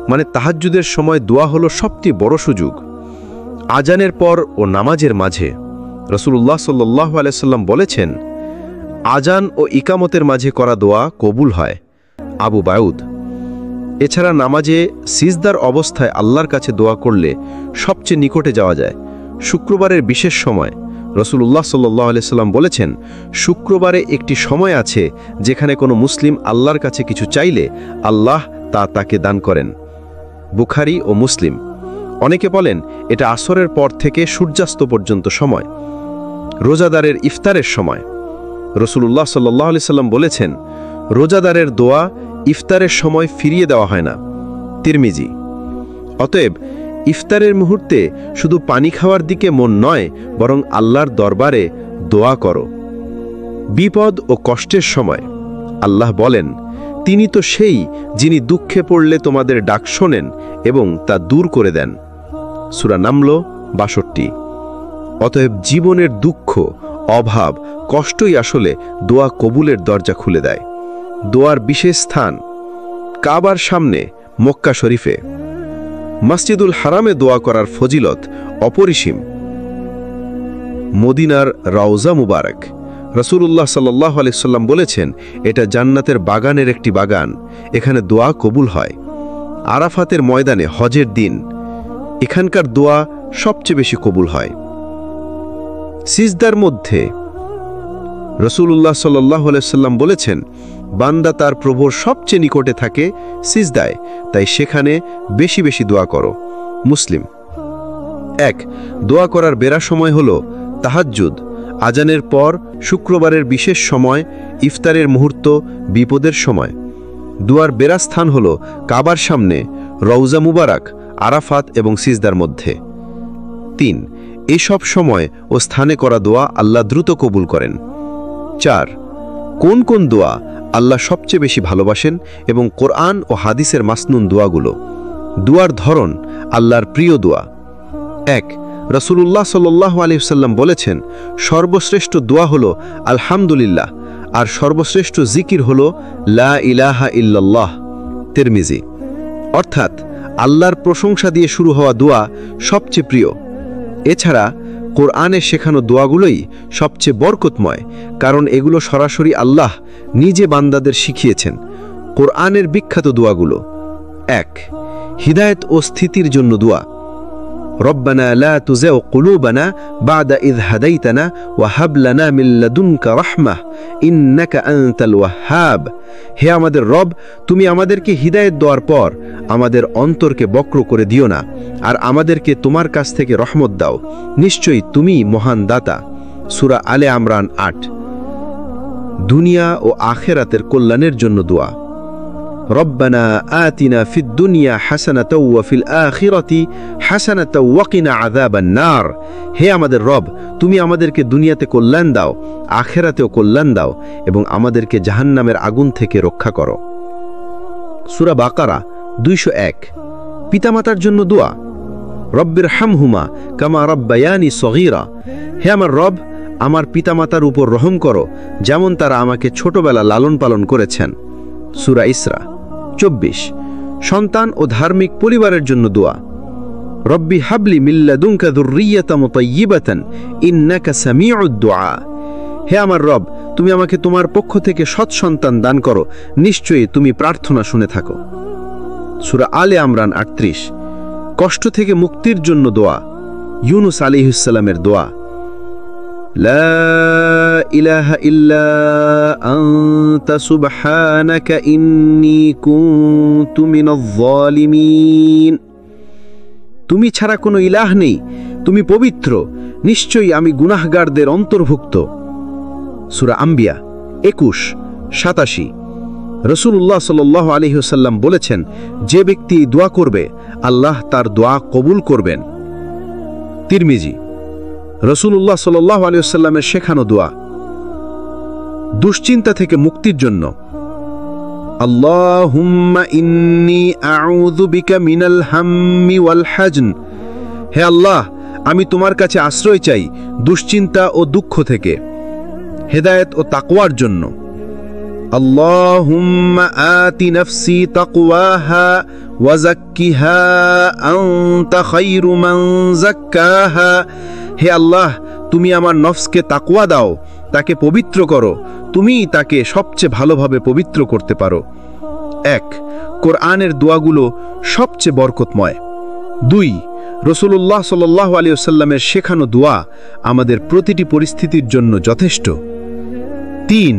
মানে তাহাজ্জুদের সময় দোয়া হলো সবচেয়ে বড় সুযোগ। আজানের পর ও নামাজের মাঝে। রাসূলুল্লাহ সাল্লাল্লাহু আলাইহি ওয়াসাল্লাম বলেছেন, আজান ও ইকামতের মাঝে করা দোয়া কবুল হয়। আবু দাউদ। এছাড়া নামাজে সিজদার অবস্থায় আল্লাহর কাছে দোয়া করলে সবচেয়ে নিকটে যাওয়া যায়। শুক্রবারের বিশেষ সময়। রাসূলুল্লাহ সাল্লাল্লাহু আলাইহি ওয়াসাল্লাম বলেছেন, শুক্রবারে একটি সময় আছে যেখানে কোনো মুসলিম আল্লাহর কাছে কিছু চাইলে আল্লাহ তা তাকে দান করেন। বুখারী ও মুসলিম। অনেকে বলেন এটা আসরের পর থেকে সূর্যাস্ত পর্যন্ত সময়। রোজাদারের ইফতারের সময়। রাসূলুল্লাহ সাল্লাল্লাহু আলাইহি ওয়াসাল্লাম বলেছেন, রোজাদারের দোয়া ইফতারের সময় ফিরিয়ে দেওয়া হয় না। তিরমিজি। অতএব ইফতারের মুহূর্তে শুধু পানি খাওয়ার দিকে মন নয়, বরং আল্লাহর দরবারে দোয়া করো। বিপদ ও কষ্টের সময়। আল্লাহ বলেন, তিনি তো সেই যিনি দুঃখে পড়লে তোমাদের ডাক শোনেন এবং তা দূর করে দেন। সূরা নামল ৬২। অতএব জীবনের দুঃখ, অভাব, কষ্টই আসলে দোয়া কবুলের দরজা খুলে দেয়। দোয়ার বিশেষ স্থান। কাবার সামনে, মক্কা শরীফে। মসজিদুল হারামে দোয়া করার ফজিলত অপরিসীম। মদিনার রওজা মুবারক। রাসূলুল্লাহ সাল্লাল্লাহু আলাইহি ওয়াসাল্লাম বলেছেন, এটা জান্নাতের বাগানের একটি বাগান, এখানে দোয়া কবুল হয়। আরাফাতের ময়দানে হজের দিন, এখানকার দোয়া সবচেয়ে বেশি কবুল হয়। সিজদার মধ্যে। রাসূলুল্লাহ সাল্লাল্লাহু আলাইহি ওয়াসাল্লাম বলেছেন, বান্দা তার প্রভুর সবচেয়ে নিকটে থাকে সিজদায়, তাই সেখানে বেশি বেশি দোয়া করো। মুসলিম। 1. দোয়া করার বেরা সময় হল তাহাজ্জুদ। আজানের পর, শুক্রবারের বিশেষ সময়, ইফতারের মুহূর্ত, বিপদের সময়। দোয়ার বেরা স্থান হল কাবার সামনে, রওজা মুবারক, আরাফাত এবং সিজদার মধ্যে। 3. এসব সময় ও স্থানে করা দোয়া আল্লাহ দ্রুত কবুল করেন। 4. কোন কোন দোয়া আল্লাহ সবচেয়ে বেশি ভালোবাসেন এবং কোরআন ও হাদিসের মাসনুন দোয়াগুলো। দোয়ার ধরন। আল্লাহর প্রিয় দোয়া। 1. রাসূলুল্লাহ সাল্লাল্লাহু আলাইহি ওয়াসাল্লাম বলেছেন, সর্বশ্রেষ্ঠ দোয়া হলো আলহামদুলিল্লাহ, আর সর্বশ্রেষ্ঠ জিকির হলো লা ইলাহা ইল্লাল্লাহ। তিরমিজি। অর্থাৎ আল্লাহর প্রশংসা দিয়ে শুরু হওয়া দোয়া সবচেয়ে প্রিয়। এছাড়া কোরআনে শেখানো দোয়াগুলোই সবচেয়ে বরকতময়, কারণ এগুলো সরাসরি আল্লাহ নিজে বান্দাদের শিখিয়েছেন। কোরআনের বিখ্যাত দোয়াগুলো। 1. হিদায়াত ও স্থিতির জন্য দোয়া। ربنا لا تزغ قلوبنا بعد إذ هديتنا وهب لنا من لدنك رحمة إنك أنت الوهاب হে আমাদের রব, তুমি আমাদেরকে হিদায়াত দেওয়ার পর আমাদের অন্তরকে বক্র করে দিও না, আর আমাদেরকে তোমার কাছ থেকে রহমত দাও, নিশ্চয়ই তুমি মহান দাতা। সূরা আলে ইমরান ৮। দুনিয়া ও আখিরাতের কল্যাণের জন্য দোয়া। রব্বানা আতিনা ফিদ দুনিয়া হাসানাতাও ওয়া ফিল আখিরাতি হাসানাতাও ওয়া কিনা আযাবান নার হে আমাদের রব, তুমি আমাদেরকে দুনিয়াতে কল্যাণ দাও, আখিরাতেও কল্যাণ দাও এবং আমাদেরকে জাহান্নামের আগুন থেকে রক্ষা করো। সূরা বাকারা ২০১। পিতামাতার জন্য দোয়া। রব্বির হামহুমা কামা রাব্বায়ানি সগীরা হে আমার রব, আমার পিতামাতার উপর রহম করো যেমন তারা আমাকে ছোটবেলা লালন পালন করেছেন। সূরা ইসরা ২৪। সন্তান ও ধার্মিক পরিবারের জন্য দোয়া। রব্বি হাবলি মিন লাদুনকা যুররিয়াতাম তাইয়্যিবাতান ইন্নাকা সামিউদ দুআ হে আমার রব, তুমি আমাকে তোমার পক্ষ থেকে সৎ সন্তান দান করো, নিশ্চয়ই তুমি প্রার্থনা শুনে থাকো। সূরা আলে ইমরান ৩৮। কষ্ট থেকে মুক্তির জন্য দোয়া। ইউনুস আলাইহিস সালামের দোয়া। লা ইলাহা ইল্লা আনতা সুবহানাকা ইন্নী কুনতু মিনাজ যালিমিন তুমি ছাড়া কোনো ইলাহ নেই, তুমি পবিত্র, নিশ্চয়ই আমি গুনাহগারদের অন্তর্ভুক্ত। সূরা আম্বিয়া ২১-৮৭। রাসূলুল্লাহ সাল্লাল্লাহু আলাইহি ওয়াসাল্লাম বলেছেন, যে ব্যক্তি এই দোয়া করবে আল্লাহ তার দোয়া কবুল করবেন। তিরমিজি। রাসূলুল্লাহ সাল্লাল্লাহু আলাইহি ওয়াসাল্লামের শেখানো দোয়া। দুশ্চিন্তা থেকে মুক্তির জন্য। আল্লাহুম্মা ইন্নী আউযু বিকা মিনাল হাম্মি ওয়াল হাজন হে আল্লাহ, আমি তোমার কাছে আশ্রয় চাই দুশ্চিন্তা ও দুঃখ থেকে। হেদায়েত ও তাকওয়ার জন্য। আল্লাহুম্মা আতি নাফসি তাকওয়াহা ওয়া যাক্কিহা আনতা খায়রু মান যাক্কাহা হে আল্লাহ, তুমি আমার নফসকে তাকওয়া দাও, তাকে পবিত্র করো, তুমিই তাকে সবচেয়ে ভালোভাবে পবিত্র করতে পারো। ১। কোরআনের দোয়াগুলো সবচেয়ে বরকতময়। ২। রাসূলুল্লাহ সাল্লাল্লাহু আলাইহি ওয়াসাল্লামের শেখানো দোয়া আমাদের প্রতিটি পরিস্থিতির জন্য যথেষ্ট। ৩।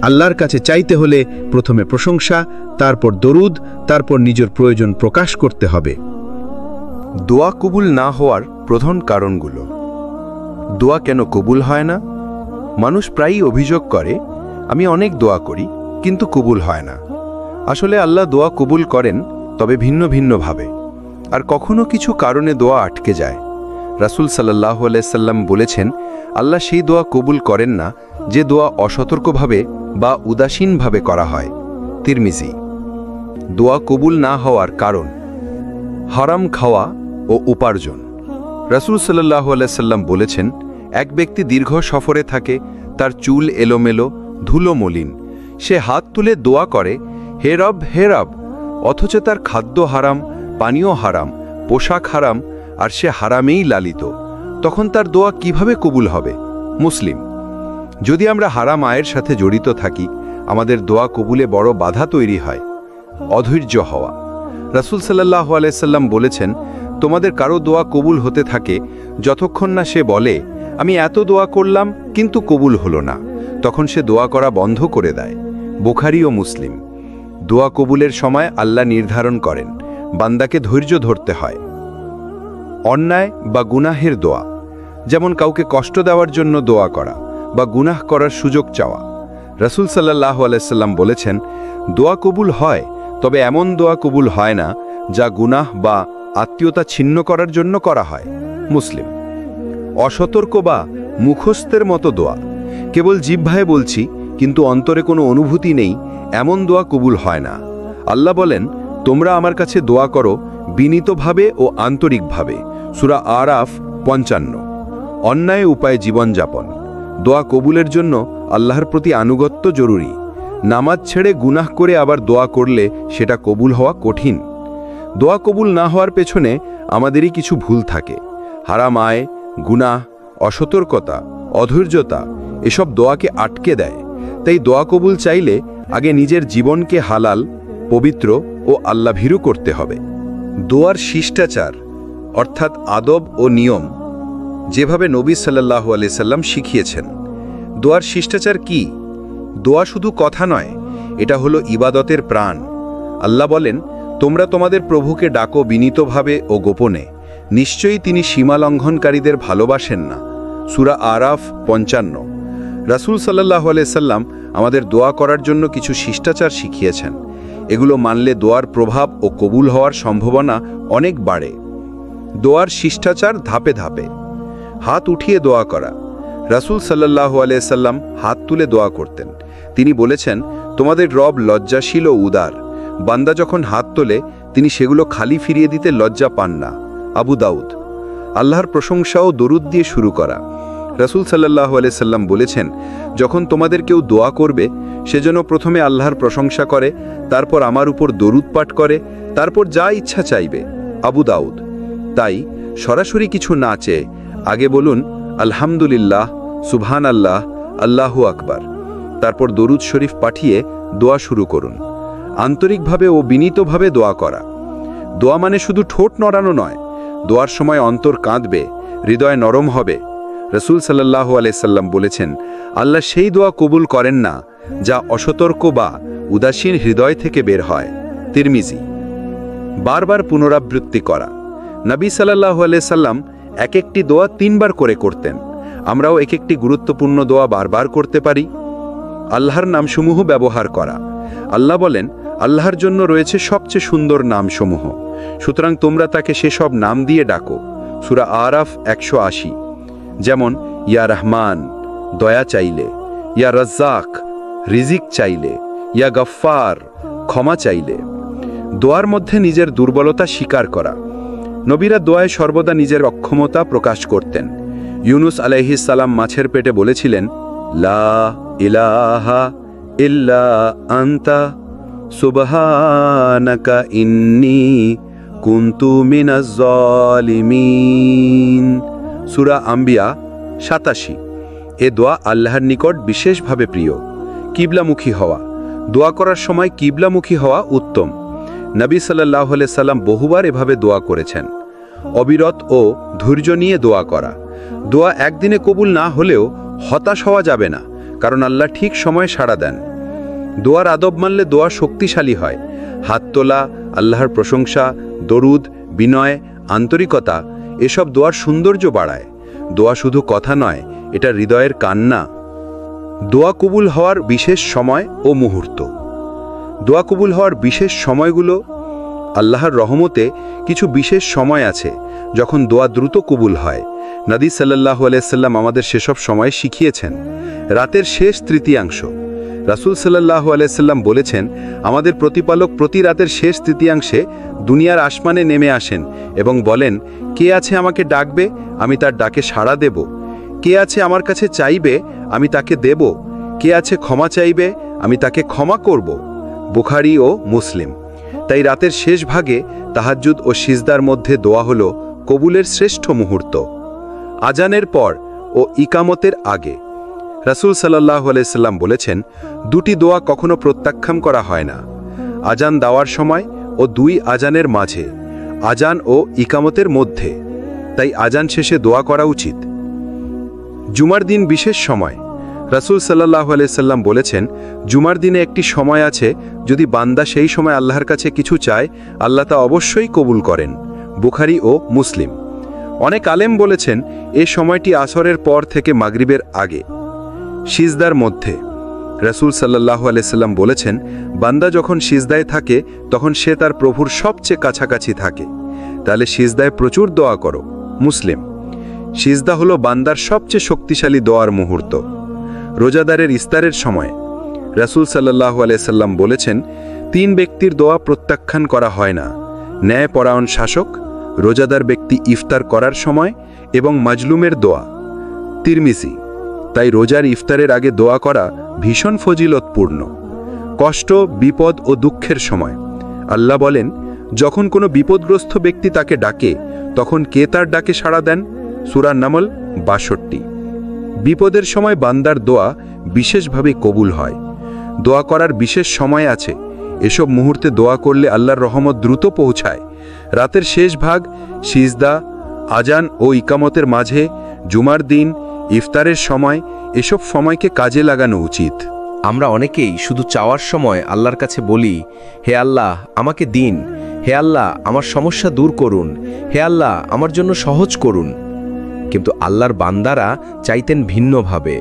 আল্লাহর কাছে চাইতে হলে প্রথমে প্রশংসা, তারপর দরুদ, তারপর নিজের প্রয়োজন প্রকাশ করতে হবে। দোয়া কবুল না হওয়ার প্রধান কারণগুলো। দোয়া কেন কবুল হয় না? মানুষ প্রায়ই অভিযোগ করে, আমি অনেক দোয়া করি কিন্তু কবুল হয় না। আসলে আল্লাহ দোয়া কবুল করেন, তবে ভিন্ন ভিন্নভাবে, আর কখনো কিছু কারণে দোয়া আটকে যায়। রাসূল সাল্লাল্লাহু আলাইহি সাল্লাম বলেছেন, আল্লাহ সেই দোয়া কবুল করেন না যে দোয়া অসতর্কভাবে বা উদাসীনভাবে করা হয়। তিরমিজি। দোয়া কবুল না হওয়ার কারণ। হারাম খাওয়া ও উপার্জন। রাসূল সাল্লাল্লাহু আলাইহি সাল্লাম বলেছেন, এক ব্যক্তি দীর্ঘ সফরে থাকে, তার চুল এলোমেলো, ধুলো মলিন, সে হাত তুলে দোয়া করে, হে রব হে রব, অথচ তার খাদ্য হারাম, পানীয় হারাম, পোশাক হারাম, আর সে হারামেই লালিত, তখন তার দোয়া কিভাবে কবুল হবে? মুসলিম। যদি আমরা হারাম আয়ের সাথে জড়িত থাকি, আমাদের দোয়া কবুলে বড় বাধা তৈরি হয়। অধৈর্য হওয়া। রাসূল সাল্লাল্লাহু আলাইহি সাল্লাম বলেছেন, তোমাদের কারো দোয়া কবুল হতে থাকে যতক্ষণ না সে বলে, আমি এত দোয়া করলাম কিন্তু কবুল হলো না, তখন সে দোয়া করা বন্ধ করে দেয়। বুখারী ও মুসলিম। দোয়া কবুলের সময় আল্লাহ নির্ধারণ করেন, বান্দাকে ধৈর্য ধরতে হয়। অন্যায় বা গুনাহের দোয়া, যেমন কাউকে কষ্ট দেওয়ার জন্য দোয়া করা বা গুনাহ করার সুযোগ চাওয়া। রাসূল সাল্লাল্লাহু আলাইহি সাল্লাম বলেছেন, দোয়া কবুল হয়, তবে এমন দোয়া কবুল হয় না যা গুনাহ বা আত্মীয়তা ছিন্ন করার জন্য করা হয়। মুসলিম। অসতর্ক বা মুখস্থের মতো দোয়া, কেবল জিহ্বায় বলছি কিন্তু অন্তরে কোনো অনুভূতি নেই, এমন দোয়া কবুল হয় না। আল্লাহ বলেন, তোমরা আমার কাছে দোয়া করো বিনীতভাবে ও আন্তরিকভাবে। সূরা আরাফ ৫৫। অন্যায় উপায়ে জীবনযাপন। দোয়া কবুলের জন্য আল্লাহর প্রতি আনুগত্য জরুরি। নামাজ ছেড়ে গুনাহ করে আবার দোয়া করলে সেটা কবুল হওয়া কঠিন। দোয়া কবুল না হওয়ার পেছনে আমাদেরই কিছু ভুল থাকে। হারাম আয়, গুনাহ, অসতর্কতা, অধৈর্যতা এসব দোয়াকে আটকে দেয়। তাই দোয়া কবুল চাইলে আগে নিজের জীবনকে হালাল, পবিত্র ও আল্লাভীরু করতে হবে। দোয়ার শিষ্টাচার। অর্থাৎ আদব ও নিয়ম, যেভাবে নবী সাল্লাল্লাহু আলাইহি সাল্লাম শিখিয়েছেন। দোয়ার শিষ্টাচার কি? দোয়া শুধু কথা নয়, এটা হলো ইবাদতের প্রাণ। আল্লাহ বলেন, তোমরা তোমাদের প্রভুকে ডাকো বিনীতভাবে ও গোপনে, নিশ্চয়ই তিনি সীমা লঙ্ঘনকারীদের ভালোবাসেন না। সূরা আরাফ 55। রাসূল সাল্লাল্লাহু আলাইহি সাল্লাম আমাদের দোয়া করার জন্য কিছু শিষ্টাচার শিখিয়েছেন। এগুলো মানলে দোয়ার প্রভাব ও কবুল হওয়ার সম্ভাবনা অনেক বাড়ে। দোয়ার শিষ্টাচার ধাপে ধাপে। হাত উঠিয়ে দোয়া করা। রাসূল সাল্লাল্লাহু আলাইহি সাল্লাম হাত তুলে দোয়া করতেন। তিনি বলেছেন, তোমাদের রব লজ্জাশীল ও উদার। বান্দা যখন হাত তোলে তিনি সেগুলো খালি ফিরিয়ে দিতে লজ্জা পান না। আবু দাউদ। আল্লাহর প্রশংসা ও দরুদ দিয়ে শুরু করা। রাসূল সাল্লাল্লাহু আলাইহি সাল্লাম বলেছেন, যখন তোমাদের কেউ দোয়া করবে সেজন্য প্রথমে আল্লাহর প্রশংসা করে, তারপর আমার উপর দরুদ পাঠ করে, তারপর যা ইচ্ছা চাইবে। আবু দাউদ। তাই সরাসরি কিছু না চেয়ে আগে বলুন আলহামদুলিল্লাহ, সুবহানাল্লাহ, আল্লাহু আকবার, তারপর দরুদ শরীফ পাঠিয়ে দোয়া শুরু করুন। আন্তরিকভাবে ও বিনীতভাবে দোয়া করা। দোয়া মানে শুধু ঠোঁট নড়ানো নয়, দোয়ার সময় অন্তর কাঁদবে, হৃদয় নরম হবে। রাসূল সাল্লাল্লাহু আলাইহি সাল্লাম বলেছেন, আল্লাহ সেই দোয়া কবুল করেন না যা অসতর্ক বা উদাসীন হৃদয় থেকে বের হয়। তিরমিজি। বারবার পুনরাবৃত্তি করা। নবী সাল্লাল্লাহু আলাইহি সাল্লাম এক একটি দোয়া 3 বার করে করতেন। আমরাও এক একটি গুরুত্বপূর্ণ দোয়া বারবার করতে পারি। আল্লাহর নামসমূহ ব্যবহার করা। আল্লাহ বলেন, আল্লাহর জন্য রয়েছে সবচেয়ে সুন্দর নামসমূহ, সুতরাং তোমরা তাকে সেসব নাম দিয়ে ডাকো। সূরা আরাফ 180। যেমন ইয়া রহমান, দয়া চাইলে; ইয়া রাজ্জাক, রিজিক চাইলে; ইয়া গফফার, ক্ষমা চাইলে। দোয়ার মধ্যে নিজের দুর্বলতা স্বীকার করা। নবীরা দোয়ায় সর্বদা নিজের অক্ষমতা প্রকাশ করতেন। ইউনুস আলাইহিস সালাম মাছের পেটে বলেছিলেন, লা ইলাহা ইল্লা আনতা সুবহানাকা ইন্নী কুনতু মিনাজ জালিমিন। সূরা আম্বিয়া 87। এ দোয়া আল্লাহর নিকট বিশেষভাবে প্রিয়। কিবলামুখী হওয়া। দোয়া করার সময় কিবলামুখী হওয়া উত্তম। নবী সাল্লাল্লাহু আলাইহি সাল্লাম বহুবার এভাবে দোয়া করেছেন। অবিরত ও ধৈর্য নিয়ে দোয়া করা। দোয়া একদিনে কবুল না হলেও হতাশ হওয়া যাবে না, কারণ আল্লাহ ঠিক সময়ে সাড়া দেন। দোয়ার আদব মানলে দোয়া শক্তিশালী হয়। হাত তোলা, আল্লাহর প্রশংসা, দরুদ, বিনয়, আন্তরিকতা এসব দোয়ার সৌন্দর্য বাড়ায়। দোয়া শুধু কথা নয়, এটা হৃদয়ের কান্না। দোয়া কবুল হওয়ার বিশেষ সময় ও মুহূর্ত। দোয়া কবুল হওয়ার বিশেষ সময়গুলো। আল্লাহর রহমতে কিছু বিশেষ সময় আছে যখন দোয়া দ্রুত কবুল হয়। নবী সাল্লাল্লাহু আলাইহি সাল্লাম আমাদের সেসব সময় শিখিয়েছেন। রাতের শেষ তৃতীয়াংশ। রাসূল সাল্লাল্লাহু আলাইহি সাল্লাম বলেছেন, আমাদের প্রতিপালক প্রতি রাতের শেষ তৃতীয়াংশে দুনিয়ার আসমানে নেমে আসেন এবং বলেন, কে আছে আমাকে ডাকবে, আমি তার ডাকে সাড়া দেব। কে আছে আমার কাছে চাইবে, আমি তাকে দেব। কে আছে ক্ষমা চাইবে, আমি তাকে ক্ষমা করব। বুখারী ও মুসলিম। তাই রাতের শেষ ভাগে তাহাজ্জুদ ও সিজদার মধ্যে দোয়া হল কবুলের শ্রেষ্ঠ মুহূর্ত। আজানের পর ও ইকামতের আগে। রাসূল সাল্লাল্লাহু আলাইহি সাল্লাম বলেছেন, দুটি দোয়া কখনো প্রত্যাখ্যান করা হয় না। আজান দেওয়ার সময় ও 2 আজানের মাঝে, আজান ও ইকামতের মধ্যে। তাই আজান শেষে দোয়া করা উচিত। জুমার দিন বিশেষ সময়। রাসূল সাল্লাল্লাহু আলাইহি সাল্লাম বলেছেন, জুমার দিনে একটি সময় আছে, যদি বান্দা সেই সময় আল্লাহর কাছে কিছু চায়, আল্লাহ তা অবশ্যই কবুল করেন। বুখারী ও মুসলিম। অনেক আলেম বলেছেন, এই সময়টি আসরের পর থেকে মাগরিবের আগে। সিজদার মধ্যে। রাসূল সাল্লাল্লাহু আলাইহি সাল্লাম বলেছেন, বান্দা যখন সিজদায় থাকে তখন সে তার প্রভুর সবচেয়ে কাছাকাছি থাকে। তাহলে সিজদায় প্রচুর দোয়া করো। মুসলিম। সিজদা হলো বান্দার সবচেয়ে শক্তিশালী দোয়ার মুহূর্ত। রোজাদারের ইফতারের সময়। রাসূল সাল্লাল্লাহু আলাইহি সাল্লাম বলেছেন, 3 ব্যক্তির দোয়া প্রত্যাখ্যান করা হয় না: ন্যায়পরায়ণ শাসক, রোজাদার ব্যক্তি ইফতার করার সময় এবং মাজলুমের দোয়া। তিরমিজি। তাই রোজার ইফতারের আগে দোয়া করা ভীষণ ফজিলতপূর্ণ। কষ্ট, বিপদ ও দুঃখের সময়। আল্লাহ বলেন, যখন কোনো বিপদগ্রস্ত ব্যক্তি তাকে ডাকে তখন কে তার ডাকে সাড়া দেন? সূরা নামল 62। বিপদের সময় বান্দার দোয়া বিশেষভাবে কবুল হয়। দোয়া করার বিশেষ সময় আছে। এসব মুহূর্তে দোয়া করলে আল্লাহর রহমত দ্রুত পৌঁছায়। রাতের শেষ ভাগ, সিজদা, আজান ও ইকামতের মাঝে, জুমার দিন, ইফতারের সময়, এসব সময়কে কাজে লাগানো উচিত। আমরা অনেকেই শুধু চাওয়ার সময় আল্লাহর কাছে বলি, হে আল্লাহ আমাকে দিন, হে আল্লাহ আমার সমস্যা দূর করুন, হে আল্লাহ আমার জন্য সহজ করুন। কিন্তু আল্লাহর বান্দারা চাইতেন ভিন্নভাবে।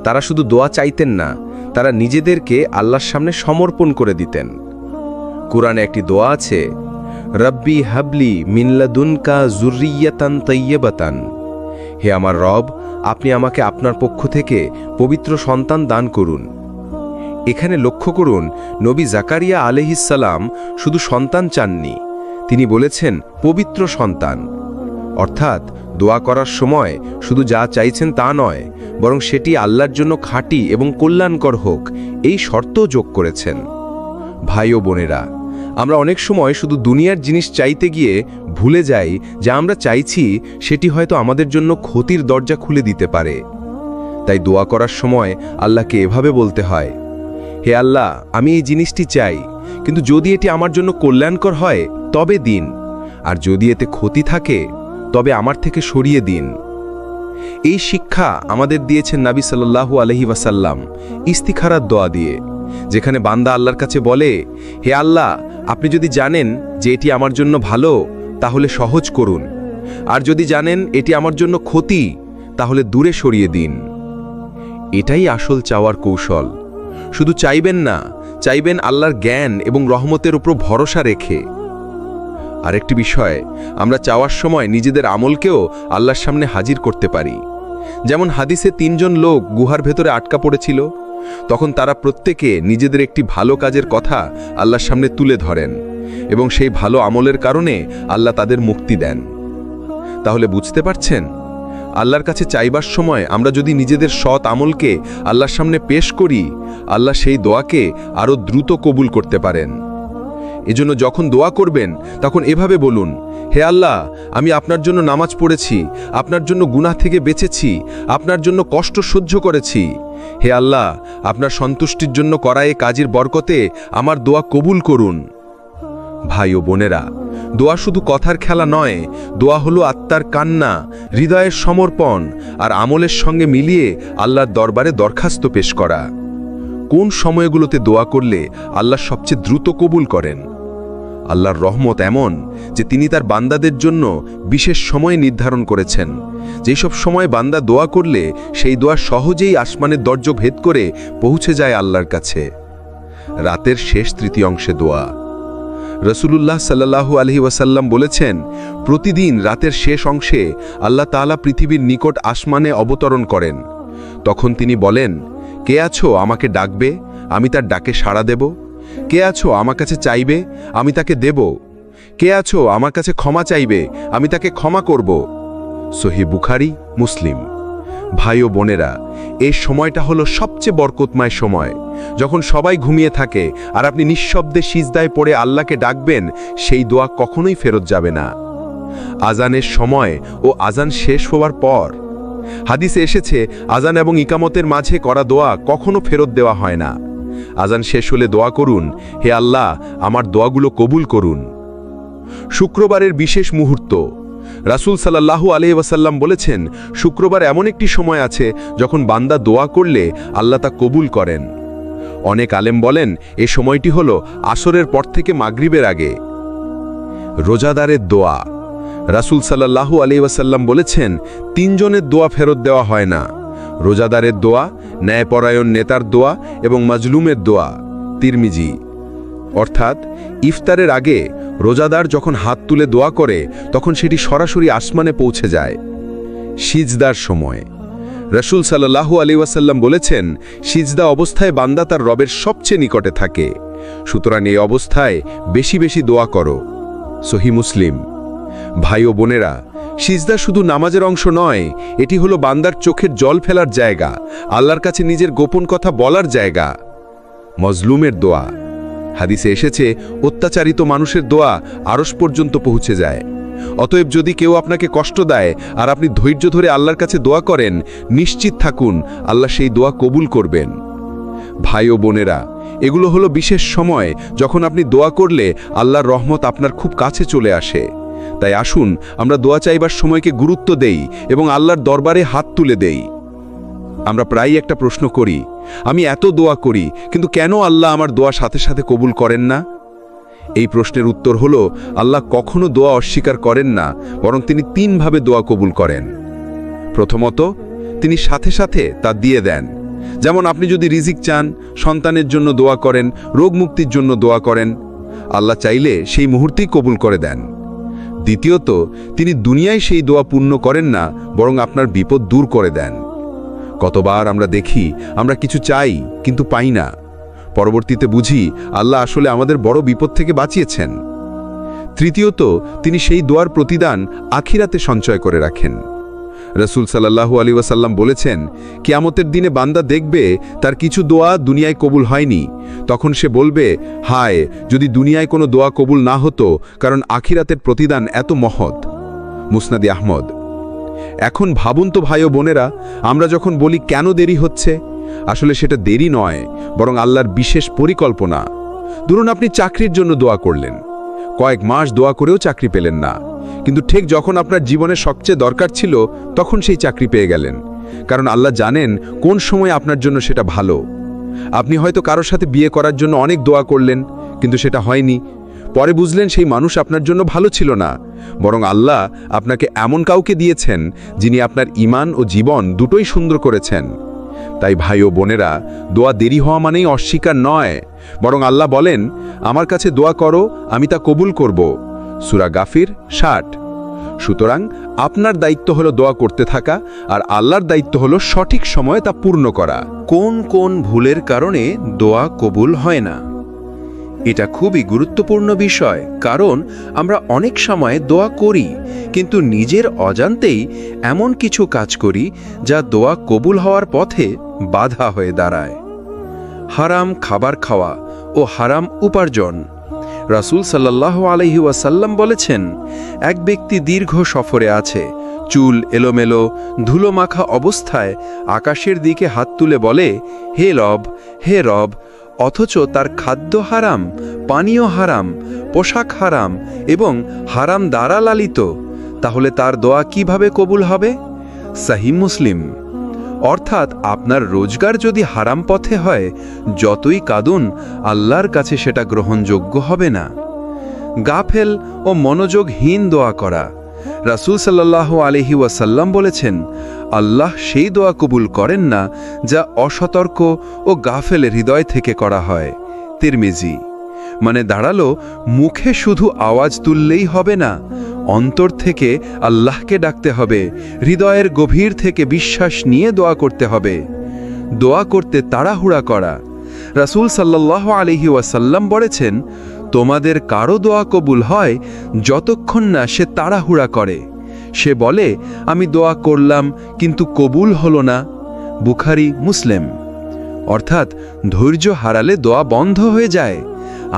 তারা শুধু দোয়া চাইতেন না, তারা নিজেদেরকে আল্লাহর সামনে সমর্পণ করে দিতেন। কুরআনে একটি দোয়া আছে, রব্বি হাবলি মিনলাদুনকা যুররিয়াতান তাইয়্যিবাতান। হে আমার রব, আপনি আমাকে আপনার পক্ষ থেকে পবিত্র সন্তান দান করুন। এখানে লক্ষ্য করুন, নবী জাকারিয়া আলাইহিসসালাম শুধু সন্তান চাননি, তিনি বলেছেন পবিত্র সন্তান। অর্থাৎ দোয়া করার সময় শুধু যা চাইছেন তা নয়, বরং সেটি আল্লাহর জন্য খাঁটি এবং কল্যাণকর হোক, এই শর্তও যোগ করেছেন। ভাই ও বোনেরা, আমরা অনেক সময় শুধু দুনিয়ার জিনিস চাইতে গিয়ে ভুলে যাই যা আমরা চাইছি সেটি হয়তো আমাদের জন্য ক্ষতির দরজা খুলে দিতে পারে। তাই দোয়া করার সময় আল্লাহকে এভাবে বলতে হয়, হে আল্লাহ আমি এই জিনিসটি চাই, কিন্তু যদি এটি আমার জন্য কল্যাণকর হয় তবে দিন, আর যদি এতে ক্ষতি থাকে তবে আমার থেকে সরিয়ে দিন। এই শিক্ষা আমাদের দিয়েছেন নবী সাল্লাল্লাহু আলাইহি ওয়াসাল্লাম ইস্তিখারার দোয়া দিয়ে, যেখানে বান্দা আল্লাহর কাছে বলে, হে আল্লাহ আপনি যদি জানেন যে এটি আমার জন্য ভালো তাহলে সহজ করুন, আর যদি জানেন এটি আমার জন্য ক্ষতি তাহলে দূরে সরিয়ে দিন। এটাই আসল চাওয়ার কৌশল। শুধু চাইবেন না, চাইবেন আল্লাহর জ্ঞান এবং রহমতের উপর ভরসা রেখে। আরেকটি বিষয়, আমরা চাওয়ার সময় নিজেদের আমলকেও আল্লাহর সামনে হাজির করতে পারি। যেমন হাদিসে 3 জন লোক গুহার ভেতরে আটকা পড়েছিল, তখন তারা প্রত্যেকে নিজেদের একটি ভালো কাজের কথা আল্লাহর সামনে তুলে ধরেন এবং সেই ভালো আমলের কারণে আল্লাহ তাদের মুক্তি দেন। তাহলে বুঝতে পারছেন, আল্লাহর কাছে চাইবার সময় আমরা যদি নিজেদের সৎ আমলকে আল্লাহর সামনে পেশ করি, আল্লাহ সেই দোয়াকে আরও দ্রুত কবুল করতে পারেন। এজন্য যখন দোয়া করবেন তখন এভাবে বলুন, হে আল্লাহ আমি আপনার জন্য নামাজ পড়েছি, আপনার জন্য গুনাহ থেকে বেঁচেছি, আপনার জন্য কষ্ট সহ্য করেছি। হে আল্লাহ আপনার সন্তুষ্টির জন্য করা এই কাজের বরকতে আমার দোয়া কবুল করুন। ভাই ও বোনেরা, দোয়া শুধু কথার খেলা নয়, দোয়া হলো আত্মার কান্না, হৃদয়ের সমর্পণ আর আমলের সঙ্গে মিলিয়ে আল্লাহর দরবারে দরখাস্ত পেশ করা। কোন সময়গুলোতে দোয়া করলে আল্লাহ সবচেয়ে দ্রুত কবুল করেন? আল্লাহর রহমত এমন যে তিনি তার বান্দাদের জন্য বিশেষ সময় নির্ধারণ করেছেন। যেসব সময় বান্দা দোয়া করলে সেই দোয়া সহজেই আসমানের দরজা ভেদ করে পৌঁছে যায় আল্লাহর কাছে। রাতের শেষ তৃতীয়াংশে দোয়া। রাসূলুল্লাহ সাল্লাল্লাহু আলাইহি ওয়াসাল্লাম বলেছেন, প্রতিদিন রাতের শেষ অংশে আল্লাহ তাআলা পৃথিবীর নিকট আসমানে অবতরণ করেন। তখন তিনি বলেন, কে আছো আমাকে ডাকবে, আমি তার ডাকে সাড়া দেব? কে আছো আমার কাছে চাইবে, আমি তাকে দেব? কে আছো আমার কাছে ক্ষমা চাইবে, আমি তাকে ক্ষমা করব? সহিহ বুখারী, মুসলিম। ভাই ও বোনেরা, এই সময়টা হলো সবচেয়ে বরকতময় সময়। যখন সবাই ঘুমিয়ে থাকে আর আপনি নিঃশব্দে সিজদায় পড়ে আল্লাহকে ডাকবেন, সেই দোয়া কখনোই ফেরত যাবে না। আজানের সময় ও আজান শেষ হওয়ার পর। হাদিসে এসেছে, আজান এবং ইকামতের মাঝে করা দোয়া কখনো ফেরত দেওয়া হয় না। আজান শেষ হলে দোয়া করুন, হে আল্লাহ আমার দোয়াগুলো কবুল করুন। শুক্রবারের বিশেষ মুহূর্ত। রাসূল সাল্লাল্লাহু আলাইহি ওয়াসাল্লাম বলেছেন, শুক্রবার এমন একটি সময় আছে যখন বান্দা দোয়া করলে আল্লাহ তা কবুল করেন। অনেক আলেম বলেন এই সময়টি হলো আসরের পর থেকে মাগরিবের আগে। রোজাদারের দোয়া। রাসূল সাল্লাল্লাহু আলাইহি ওয়াসাল্লাম বলেছেন, 3 জনের দোয়া ফেরত দেওয়া হয় না: রোজাদারের দোয়া, ন্যায়পরায়ণ নেতার দোয়া এবং মাজলুমের দোয়া। তিরমিজি। অর্থাৎ ইফতারের আগে রোজাদার যখন হাত তুলে দোয়া করে তখন সেটি সরাসরি আসমানে পৌঁছে যায়। সিজদার সময়। রাসূল সাল্লাল্লাহু আলাইহি ওয়াসাল্লাম বলেছেন, সিজদা অবস্থায় বান্দা তার রবের সবচেয়ে নিকটে থাকে। সুতরাং এই অবস্থায় বেশি বেশি দোয়া করো। সহিহ মুসলিম। ভাই ও বোনেরা, সিজদা শুধু নামাজের অংশ নয়, এটি হলো বান্দার চোখের জল ফেলার জায়গা, আল্লাহর কাছে নিজের গোপন কথা বলার জায়গা। মজলুমের দোয়া। হাদিসে এসেছে, অত্যাচারিত মানুষের দোয়া আরশ পর্যন্ত পৌঁছে যায়। অতএব যদি কেউ আপনাকে কষ্ট দেয় আর আপনি ধৈর্য ধরে আল্লাহর কাছে দোয়া করেন, নিশ্চিত থাকুন আল্লাহ সেই দোয়া কবুল করবেন। ভাই ও বোনেরা, এগুলো হলো বিশেষ সময় যখন আপনি দোয়া করলে আল্লাহর রহমত আপনার খুব কাছে চলে আসে। তাই আসুন আমরা দোয়া চাইবার সময়কে গুরুত্ব দেই এবং আল্লাহর দরবারে হাত তুলে দেই। আমরা প্রায়ই একটা প্রশ্ন করি, আমি এত দোয়া করি কিন্তু কেন আল্লাহ আমার দোয়া সাথে সাথে কবুল করেন না? এই প্রশ্নের উত্তর হলো, আল্লাহ কখনো দোয়া অস্বীকার করেন না, বরং তিনি তিনভাবে দোয়া কবুল করেন। প্রথমত, তিনি সাথে সাথে তা দিয়ে দেন। যেমন আপনি যদি রিজিক চান, সন্তানের জন্য দোয়া করেন, রোগ মুক্তির জন্য দোয়া করেন, আল্লাহ চাইলে সেই মুহূর্তেই কবুল করে দেন। দ্বিতীয়ত, তিনি দুনিয়ায় সেই দোয়া পূর্ণ করেন না, বরং আপনার বিপদ দূর করে দেন। কতবার আমরা দেখি আমরা কিছু চাই কিন্তু পাই না, পরবর্তীতে বুঝি আল্লাহ আসলে আমাদের বড় বিপদ থেকে বাঁচিয়েছেন। তৃতীয়ত, তিনি সেই দোয়ার প্রতিদান আখিরাতে সঞ্চয় করে রাখেন। রাসূল সাল্লাল্লাহু আলাইহি ওয়াসাল্লাম বলেছেন, কিয়ামতের দিনে বান্দা দেখবে তার কিছু দোয়া দুনিয়ায় কবুল হয়নি, তখন সে বলবে, হায় যদি দুনিয়ায় কোনো দোয়া কবুল না হতো, কারণ আখিরাতের প্রতিদান এত মহৎ। মুসনাদে আহমদ। এখন ভাবুন তো ভাই ও বোনেরা, আমরা যখন বলি কেন দেরি হচ্ছে, আসলে সেটা দেরি নয়, বরং আল্লাহর বিশেষ পরিকল্পনা। ধরুন আপনি চাকরির জন্য দোয়া করলেন, কয়েক মাস দোয়া করেও চাকরি পেলেন না, কিন্তু ঠিক যখন আপনার জীবনে সবচেয়ে দরকার ছিল তখন সেই চাকরি পেয়ে গেলেন, কারণ আল্লাহ জানেন কোন সময় আপনার জন্য সেটা ভালো। আপনি হয়তো কারোর সাথে বিয়ে করার জন্য অনেক দোয়া করলেন, কিন্তু সেটা হয়নি। পরে বুঝলেন সেই মানুষ আপনার জন্য ভালো ছিল না, বরং আল্লাহ আপনাকে এমন কাউকে দিয়েছেন যিনি আপনার ঈমান ও জীবন দুটোই সুন্দর করেছেন। তাই ভাই ও বোনেরা, দোয়া দেরি হওয়া মানেই অস্বীকার নয়, বরং আল্লাহ বলেন, আমার কাছে দোয়া করো, আমি তা কবুল করব। সূরা গাফির 60। সুতরাং আপনার দায়িত্ব হলো দোয়া করতে থাকা, আর আল্লাহর দায়িত্ব হলো সঠিক সময়ে তা পূর্ণ করা। কোন কোন ভুলের কারণে দোয়া কবুল হয় না? এটা খুবই গুরুত্বপূর্ণ বিষয়, কারণ আমরা অনেক সময় দোয়া করি কিন্তু নিজের অজান্তেই এমন কিছু কাজ করি যা দোয়া কবুল হওয়ার পথে বাধা হয়ে দাঁড়ায়। হারাম খাবার খাওয়া ও হারাম উপার্জন। রাসূল সাল্লাল্লাহু আলাইহি ওয়াসাল্লাম বলেছেন, এক ব্যক্তি দীর্ঘ সফরে আছে, চুল এলোমেলো, ধুলো মাখা অবস্থায় আকাশের দিকে হাত তুলে বলে, হে রব, হে রব, অথচ তার খাদ্য হারাম, পানীয় হারাম, পোশাক হারাম এবং হারাম দ্বারা লালিত, তাহলে তার দোয়া কিভাবে কবুল হবে? সহিহ মুসলিম। অর্থাৎ আপনার রোজগার যদি হারাম পথে হয়, যতই কাঁদুন আল্লাহর কাছে সেটা গ্রহণযোগ্য হবে না। গাফেল ও মনোযোগহীন দোয়া করা। রাসূল সাল্লাল্লাহু আলাইহি ওয়াসাল্লাম বলেছেন, আল্লাহ সেই দোয়া কবুল করেন না যা অসতর্ক ও গাফেলের হৃদয় থেকে করা হয়। তিরমিজি। মানে দাঁড়ালো, মুখে শুধু আওয়াজ তুললেই হবে না, অন্তর থেকে আল্লাহকে ডাকতে হবে, হৃদয়ের গভীর থেকে বিশ্বাস নিয়ে দোয়া করতে হবে। দোয়া করতে তাড়াহুড়া করা। রাসূল সাল্লাল্লাহু আলাইহি ওয়াসাল্লাম বলেছেন, তোমাদের কারো দোয়া কবুল হয় যতক্ষণ না সে তাড়াহুড়া করে। সে বলে, আমি দোয়া করলাম কিন্তু কবুল হলো না। বুখারী, মুসলিম। অর্থাৎ ধৈর্য হারালে দোয়া বন্ধ হয়ে যায়।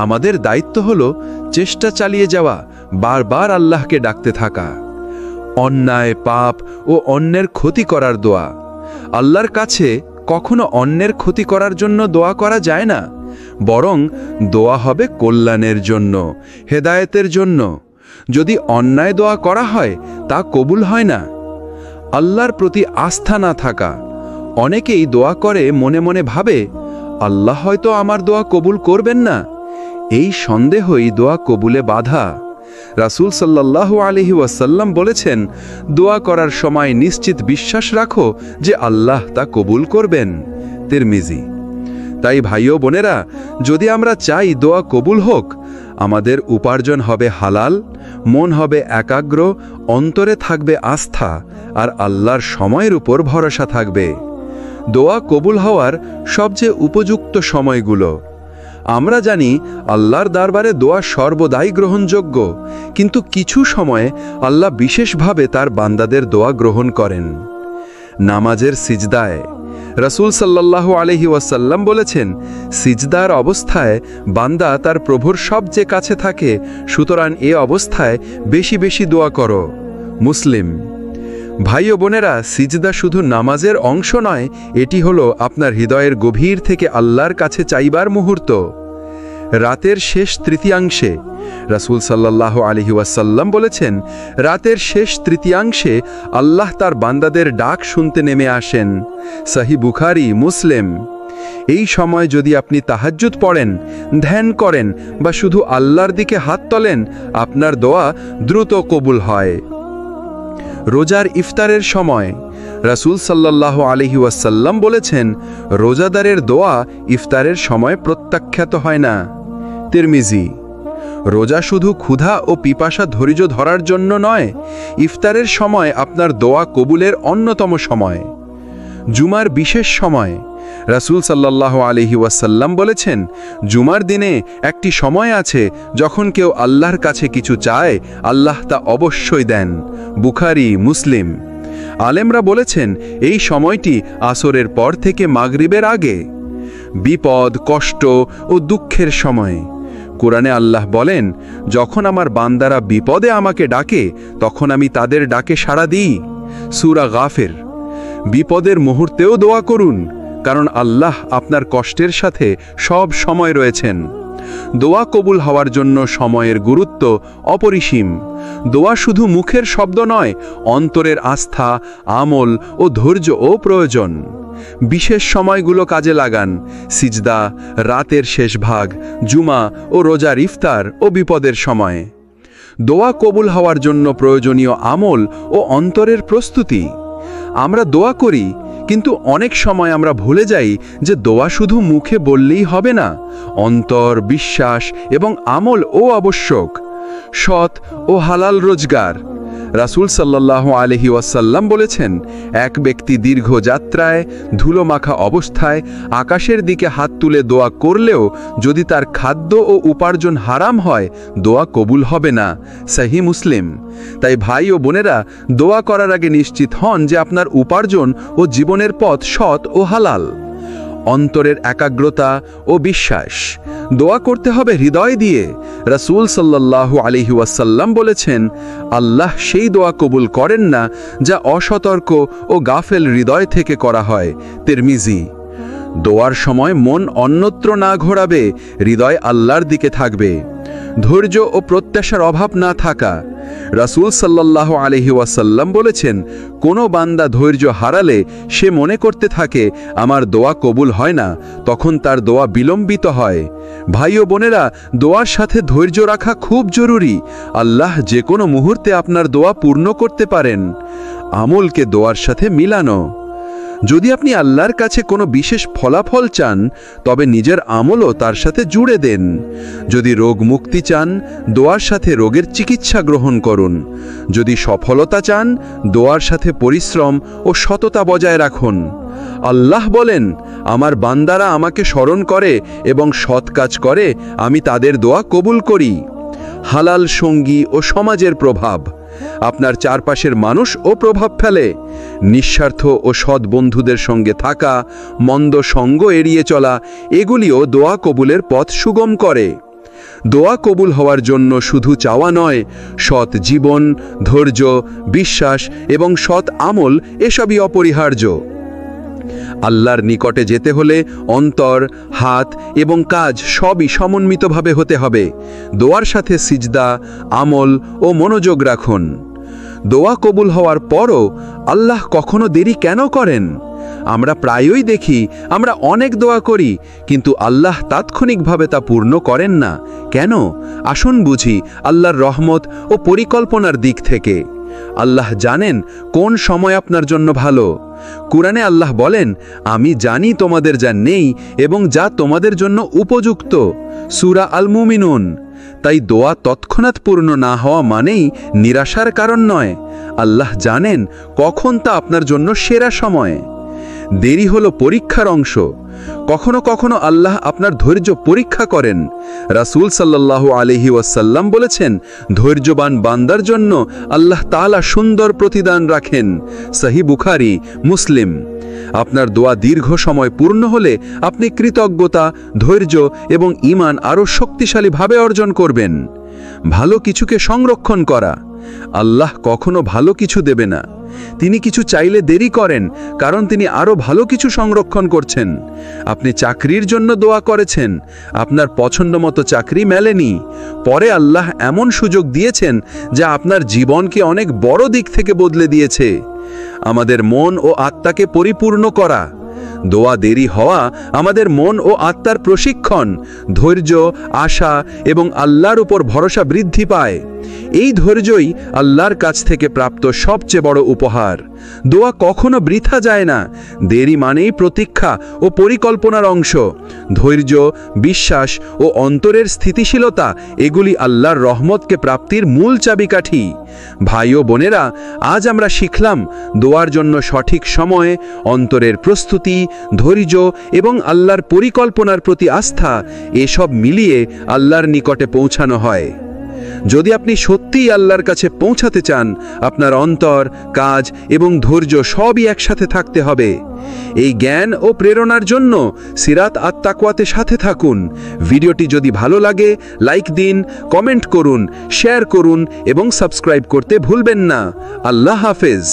আমাদের দায়িত্ব হলো চেষ্টা চালিয়ে যাওয়া, বারবার আল্লাহকে ডাকতে থাকা। অন্যায়, পাপ ও অন্যের ক্ষতি করার দোয়া। আল্লাহর কাছে কখনো অন্যের ক্ষতি করার জন্য দোয়া করা যায় না, বরং দোয়া হবে কল্যাণের জন্য, হেদায়েতের জন্য। যদি অন্যায় দোয়া করা হয় তা কবুল হয় না। আল্লাহর প্রতি আস্থা না থাকা। অনেকেই দোয়া করে মনে মনে ভাবে, আল্লাহ হয়তো আমার দোয়া কবুল করবেন না। এই সন্দেহই দোয়া কবুলে বাধা। রাসূল সাল্লাল্লাহু আলাইহি ওয়াসাল্লাম বলেছেন, দোয়া করার সময় নিশ্চিত বিশ্বাস রাখো যে আল্লাহ তা কবুল করবেন। তিরমিজি। তাই ভাই ও বোনেরা, যদি আমরা চাই দোয়া কবুল হোক, আমাদের উপার্জন হবে হালাল, মন হবে একাগ্র, অন্তরে থাকবে আস্থা, আর আল্লাহর সময়ের উপর ভরসা থাকবে। দোয়া কবুল হওয়ার সবচেয়ে উপযুক্ত সময়গুলো। আমরা জানি আল্লাহর দরবারে দোয়া সর্বদাই গ্রহণযোগ্য, কিন্তু কিছু সময়ে আল্লাহ বিশেষভাবে তার বান্দাদের দোয়া গ্রহণ করেন। নামাজের সিজদায়। রাসূল সাল্লাল্লাহু আলাইহি ওয়াসাল্লাম বলেছেন, সিজদার অবস্থায় বান্দা তার প্রভুর সবচেয়ে কাছে থাকে, সুতরাং এ অবস্থায় বেশি বেশি দোয়া করো। মুসলিম। ভাই ও বোনেরা, সিজদা শুধু নামাজের অংশ নয়, এটি হলো আপনার হৃদয়ের গভীর থেকে আল্লাহর কাছে চাইবার মুহূর্ত। রাতের শেষ তৃতীয়াংশে রাসূল সাল্লাল্লাহু আলাইহি ওয়াসাল্লাম বলেছেন, রাতের শেষ তৃতীয়াংশে আল্লাহ তার বান্দাদের ডাক শুনতে নেমে আসেন। সহিহ বুখারী, মুসলিম। এই সময় যদি আপনি তাহাজ্জুদ পড়েন, ধ্যান করেন বা শুধু আল্লাহর দিকে হাত তোলেন, আপনার দোয়া দ্রুত কবুল হয়। রোজার ইফতারের সময় রাসূল সাল্লাল্লাহু আলাইহি ওয়াসাল্লাম বলেছেন, রোজাদারের দোয়া ইফতারের সময় প্রত্যাখ্যাত হয় না। তিরমিজি। রোজা শুধু ক্ষুধা ও পিপাসা ধৈর্য ধরার জন্য নয়, ইফতারের সময় আপনার দোয়া কবুলের অন্যতম সময়। জুমার বিশেষ সময় রাসূল সাল্লাল্লাহু আলাইহি ওয়াসাল্লাম বলেছেন, জুমার দিনে একটি সময় আছে যখন কেউ আল্লাহর কাছে কিছু চায়, আল্লাহ তা অবশ্যই দেন। বুখারী, মুসলিম। আলেমরা বলেছেন, এই সময়টি আসরের পর থেকে মাগরিবের আগে। বিপদ, কষ্ট ও দুঃখের সময় কোরআনে আল্লাহ বলেন, যখন আমার বান্দারা বিপদে আমাকে ডাকে, তখন আমি তাদের ডাকে সাড়া দিই। সূরা গাফির। বিপদের মুহূর্তেও দোয়া করুন, কারণ আল্লাহ আপনার কষ্টের সাথে সব সময় রয়েছেন। দোয়া কবুল হওয়ার জন্য সময়ের গুরুত্ব অপরিসীম। দোয়া শুধু মুখের শব্দ নয়, অন্তরের আস্থা, আমল ও ধৈর্যও প্রয়োজন। বিশেষ সময়গুলো কাজে লাগান। সিজদা, রাতের শেষ ভাগ, জুমা ও রোজার ইফতার ও বিপদের সময়। দোয়া কবুল হওয়ার জন্য প্রয়োজনীয় আমল ও অন্তরের প্রস্তুতি। আমরা দোয়া করি, কিন্তু অনেক সময় আমরা ভুলে যাই যে দোয়া শুধু মুখে বললেই হবে না, অন্তর, বিশ্বাস এবং আমলও আবশ্যক। সৎ ও হালাল রোজগার। রাসূল সাল্লাল্লাহু আলাইহি ওয়াসাল্লাম বলেছেন, এক ব্যক্তি দীর্ঘ যাত্রায় ধুলোমাখা অবস্থায় আকাশের দিকে হাত তুলে দোয়া করলেও যদি তার খাদ্য ও উপার্জন হারাম হয়, দোয়া কবুল হবে না। সহিহ মুসলিম। তাই ভাই ও বোনেরা, দোয়া করার আগে নিশ্চিত হন যে আপনার উপার্জন ও জীবনের পথ সৎ ও হালাল। অন্তরের একাগ্রতা ও বিশ্বাস। দোয়া করতে হবে হৃদয় দিয়ে। রাসূল সাল্লাল্লাহু আলাইহি ওয়াসাল্লাম বলেছেন, আল্লাহ সেই দোয়া কবুল করেন না যা অসতর্ক ও গাফেল হৃদয় থেকে করা হয়। তিরমিজি। দোয়ার সময় মন অন্যত্র না ঘোরাবে, হৃদয় আল্লাহর দিকে থাকবে। ধৈর্য ও প্রত্যাশার অভাব না থাকা। রাসূল সাল্লাল্লাহু আলাইহি ওয়াসাল্লাম বলেছেন, কোনো বান্দা ধৈর্য হারালে সে মনে করতে থাকে আমার দোয়া কবুল হয় না, তখন তার দোয়া বিলম্বিত হয়। ভাই ও বোনেরা, দোয়ার সাথে ধৈর্য রাখা খুব জরুরি। আল্লাহ যে কোনো মুহূর্তে আপনার দোয়া পূর্ণ করতে পারেন। আমলকে দোয়ার সাথে মিলানো। যদি আপনি আল্লাহর কাছে কোনো বিশেষ ফলাফল চান, তবে নিজের আমলও তার সাথে জুড়ে দেন। যদি রোগ মুক্তি চান, দোয়ার সাথে রোগের চিকিৎসা গ্রহণ করুন। যদি সফলতা চান, দোয়ার সাথে পরিশ্রম ও সততা বজায় রাখুন। আল্লাহ বলেন, আমার বান্দারা আমাকে স্মরণ করে এবং সৎ কাজ করে, আমি তাদের দোয়া কবুল করি। হালাল সঙ্গী ও সমাজের প্রভাব। আপনার চারপাশের মানুষও প্রভাব ফেলে। নিঃস্বার্থ ও সৎ বন্ধুদের সঙ্গে থাকা, মন্দ সঙ্গ এড়িয়ে চলা, এগুলিও দোয়া কবুলের পথ সুগম করে। দোয়া কবুল হওয়ার জন্য শুধু চাওয়া নয়, সৎ জীবন, ধৈর্য, বিশ্বাস এবং সৎ আমল এসবই অপরিহার্য। আল্লাহর নিকটে যেতে হলে অন্তর, হাত এবং কাজ সবই সমন্বিতভাবে হতে হবে। দোয়ার সাথে সিজদা, আমল ও মনোযোগ রাখুন। দোয়া কবুল হওয়ার পরও আল্লাহ কখনো দেরি কেন করেন? আমরা প্রায়ই দেখি আমরা অনেক দোয়া করি, কিন্তু আল্লাহ তাৎক্ষণিকভাবে তা পূর্ণ করেন না। কেন? আসুন বুঝি আল্লাহর রহমত ও পরিকল্পনার দিক থেকে। আল্লাহ জানেন কোন সময় আপনার জন্য ভালো। কুরআনে আল্লাহ বলেন, আমি জানি তোমাদের যা নেই এবং যা তোমাদের জন্য উপযুক্ত। সূরা আল মুমিনুন। তাই দোয়া তৎক্ষণাৎ পূর্ণ না হওয়া মানেই নিরাশার কারণ নয়। আল্লাহ জানেন কখন তা আপনার জন্য সেরা সময়। দেরি হলো পরীক্ষার অংশ। কখনো কখনো আল্লাহ আপনার ধৈর্য পরীক্ষা করেন। রাসূল সাল্লাল্লাহু আলাইহি ওয়াসাল্লাম বলেছেন, ধৈর্যবান বান্দার জন্য আল্লাহ তাআলা সুন্দর প্রতিদান রাখেন। সহিহ বুখারী, মুসলিম। আপনার দোয়া দীর্ঘ সময় পূর্ণ হলে আপনি কৃতজ্ঞতা, ধৈর্য এবং ঈমান আরও শক্তিশালীভাবে অর্জন করবেন। ভালো কিছুকে সংরক্ষণ করা। আল্লাহ কখনো ভালো কিছু দেবে না, তিনি কিছু চাইলে দেরি করেন, কারণ তিনি আরও ভালো কিছু সংরক্ষণ করছেন। আপনি চাকরির জন্য দোয়া করেছেন, আপনার পছন্দ মতো চাকরি মেলেনি, পরে আল্লাহ এমন সুযোগ দিয়েছেন যা আপনার জীবনকে অনেক বড় দিক থেকে বদলে দিয়েছে। আমাদের মন ও আত্মাকে পরিপূর্ণ করা। দোয়া দেরি হওয়া আমাদের মন ও আত্মার প্রশিক্ষণ, ধৈর্য, আশা এবং আল্লাহর উপর ভরসা বৃদ্ধি পায়। এই ধৈর্যই আল্লাহর কাছ থেকে প্রাপ্ত সবচেয়ে বড় উপহার। দোয়া কখনো বৃথা যায় না। দেরি মানেই প্রতীক্ষা ও পরিকল্পনার অংশ। ধৈর্য, বিশ্বাস ও অন্তরের স্থিতিশীলতা এগুলি আল্লাহর রহমতকে প্রাপ্তির মূল চাবিকাঠি। ভাই ও বোনেরা, আজ আমরা শিখলাম দোয়ার জন্য সঠিক সময়ে, অন্তরের প্রস্তুতি, ধৈর্য এবং আল্লাহর পরিকল্পনার প্রতি আস্থা, এসব মিলিয়ে আল্লাহর নিকটে পৌঁছানো হয়। যদি আপনি সত্যিই আল্লাহর কাছে পৌঁছাতে চান, আপনার অন্তর, কাজ এবং ধৈর্য সবই একসাথে থাকতে হবে। এই জ্ঞান ও প্রেরণার জন্য সিরাত আত তাকওয়াতে সাথে থাকুন। ভিডিওটি যদি ভালো লাগে লাইক দিন, কমেন্ট করুন, শেয়ার করুন এবং সাবস্ক্রাইব করতে ভুলবেন না। আল্লাহ হাফেজ।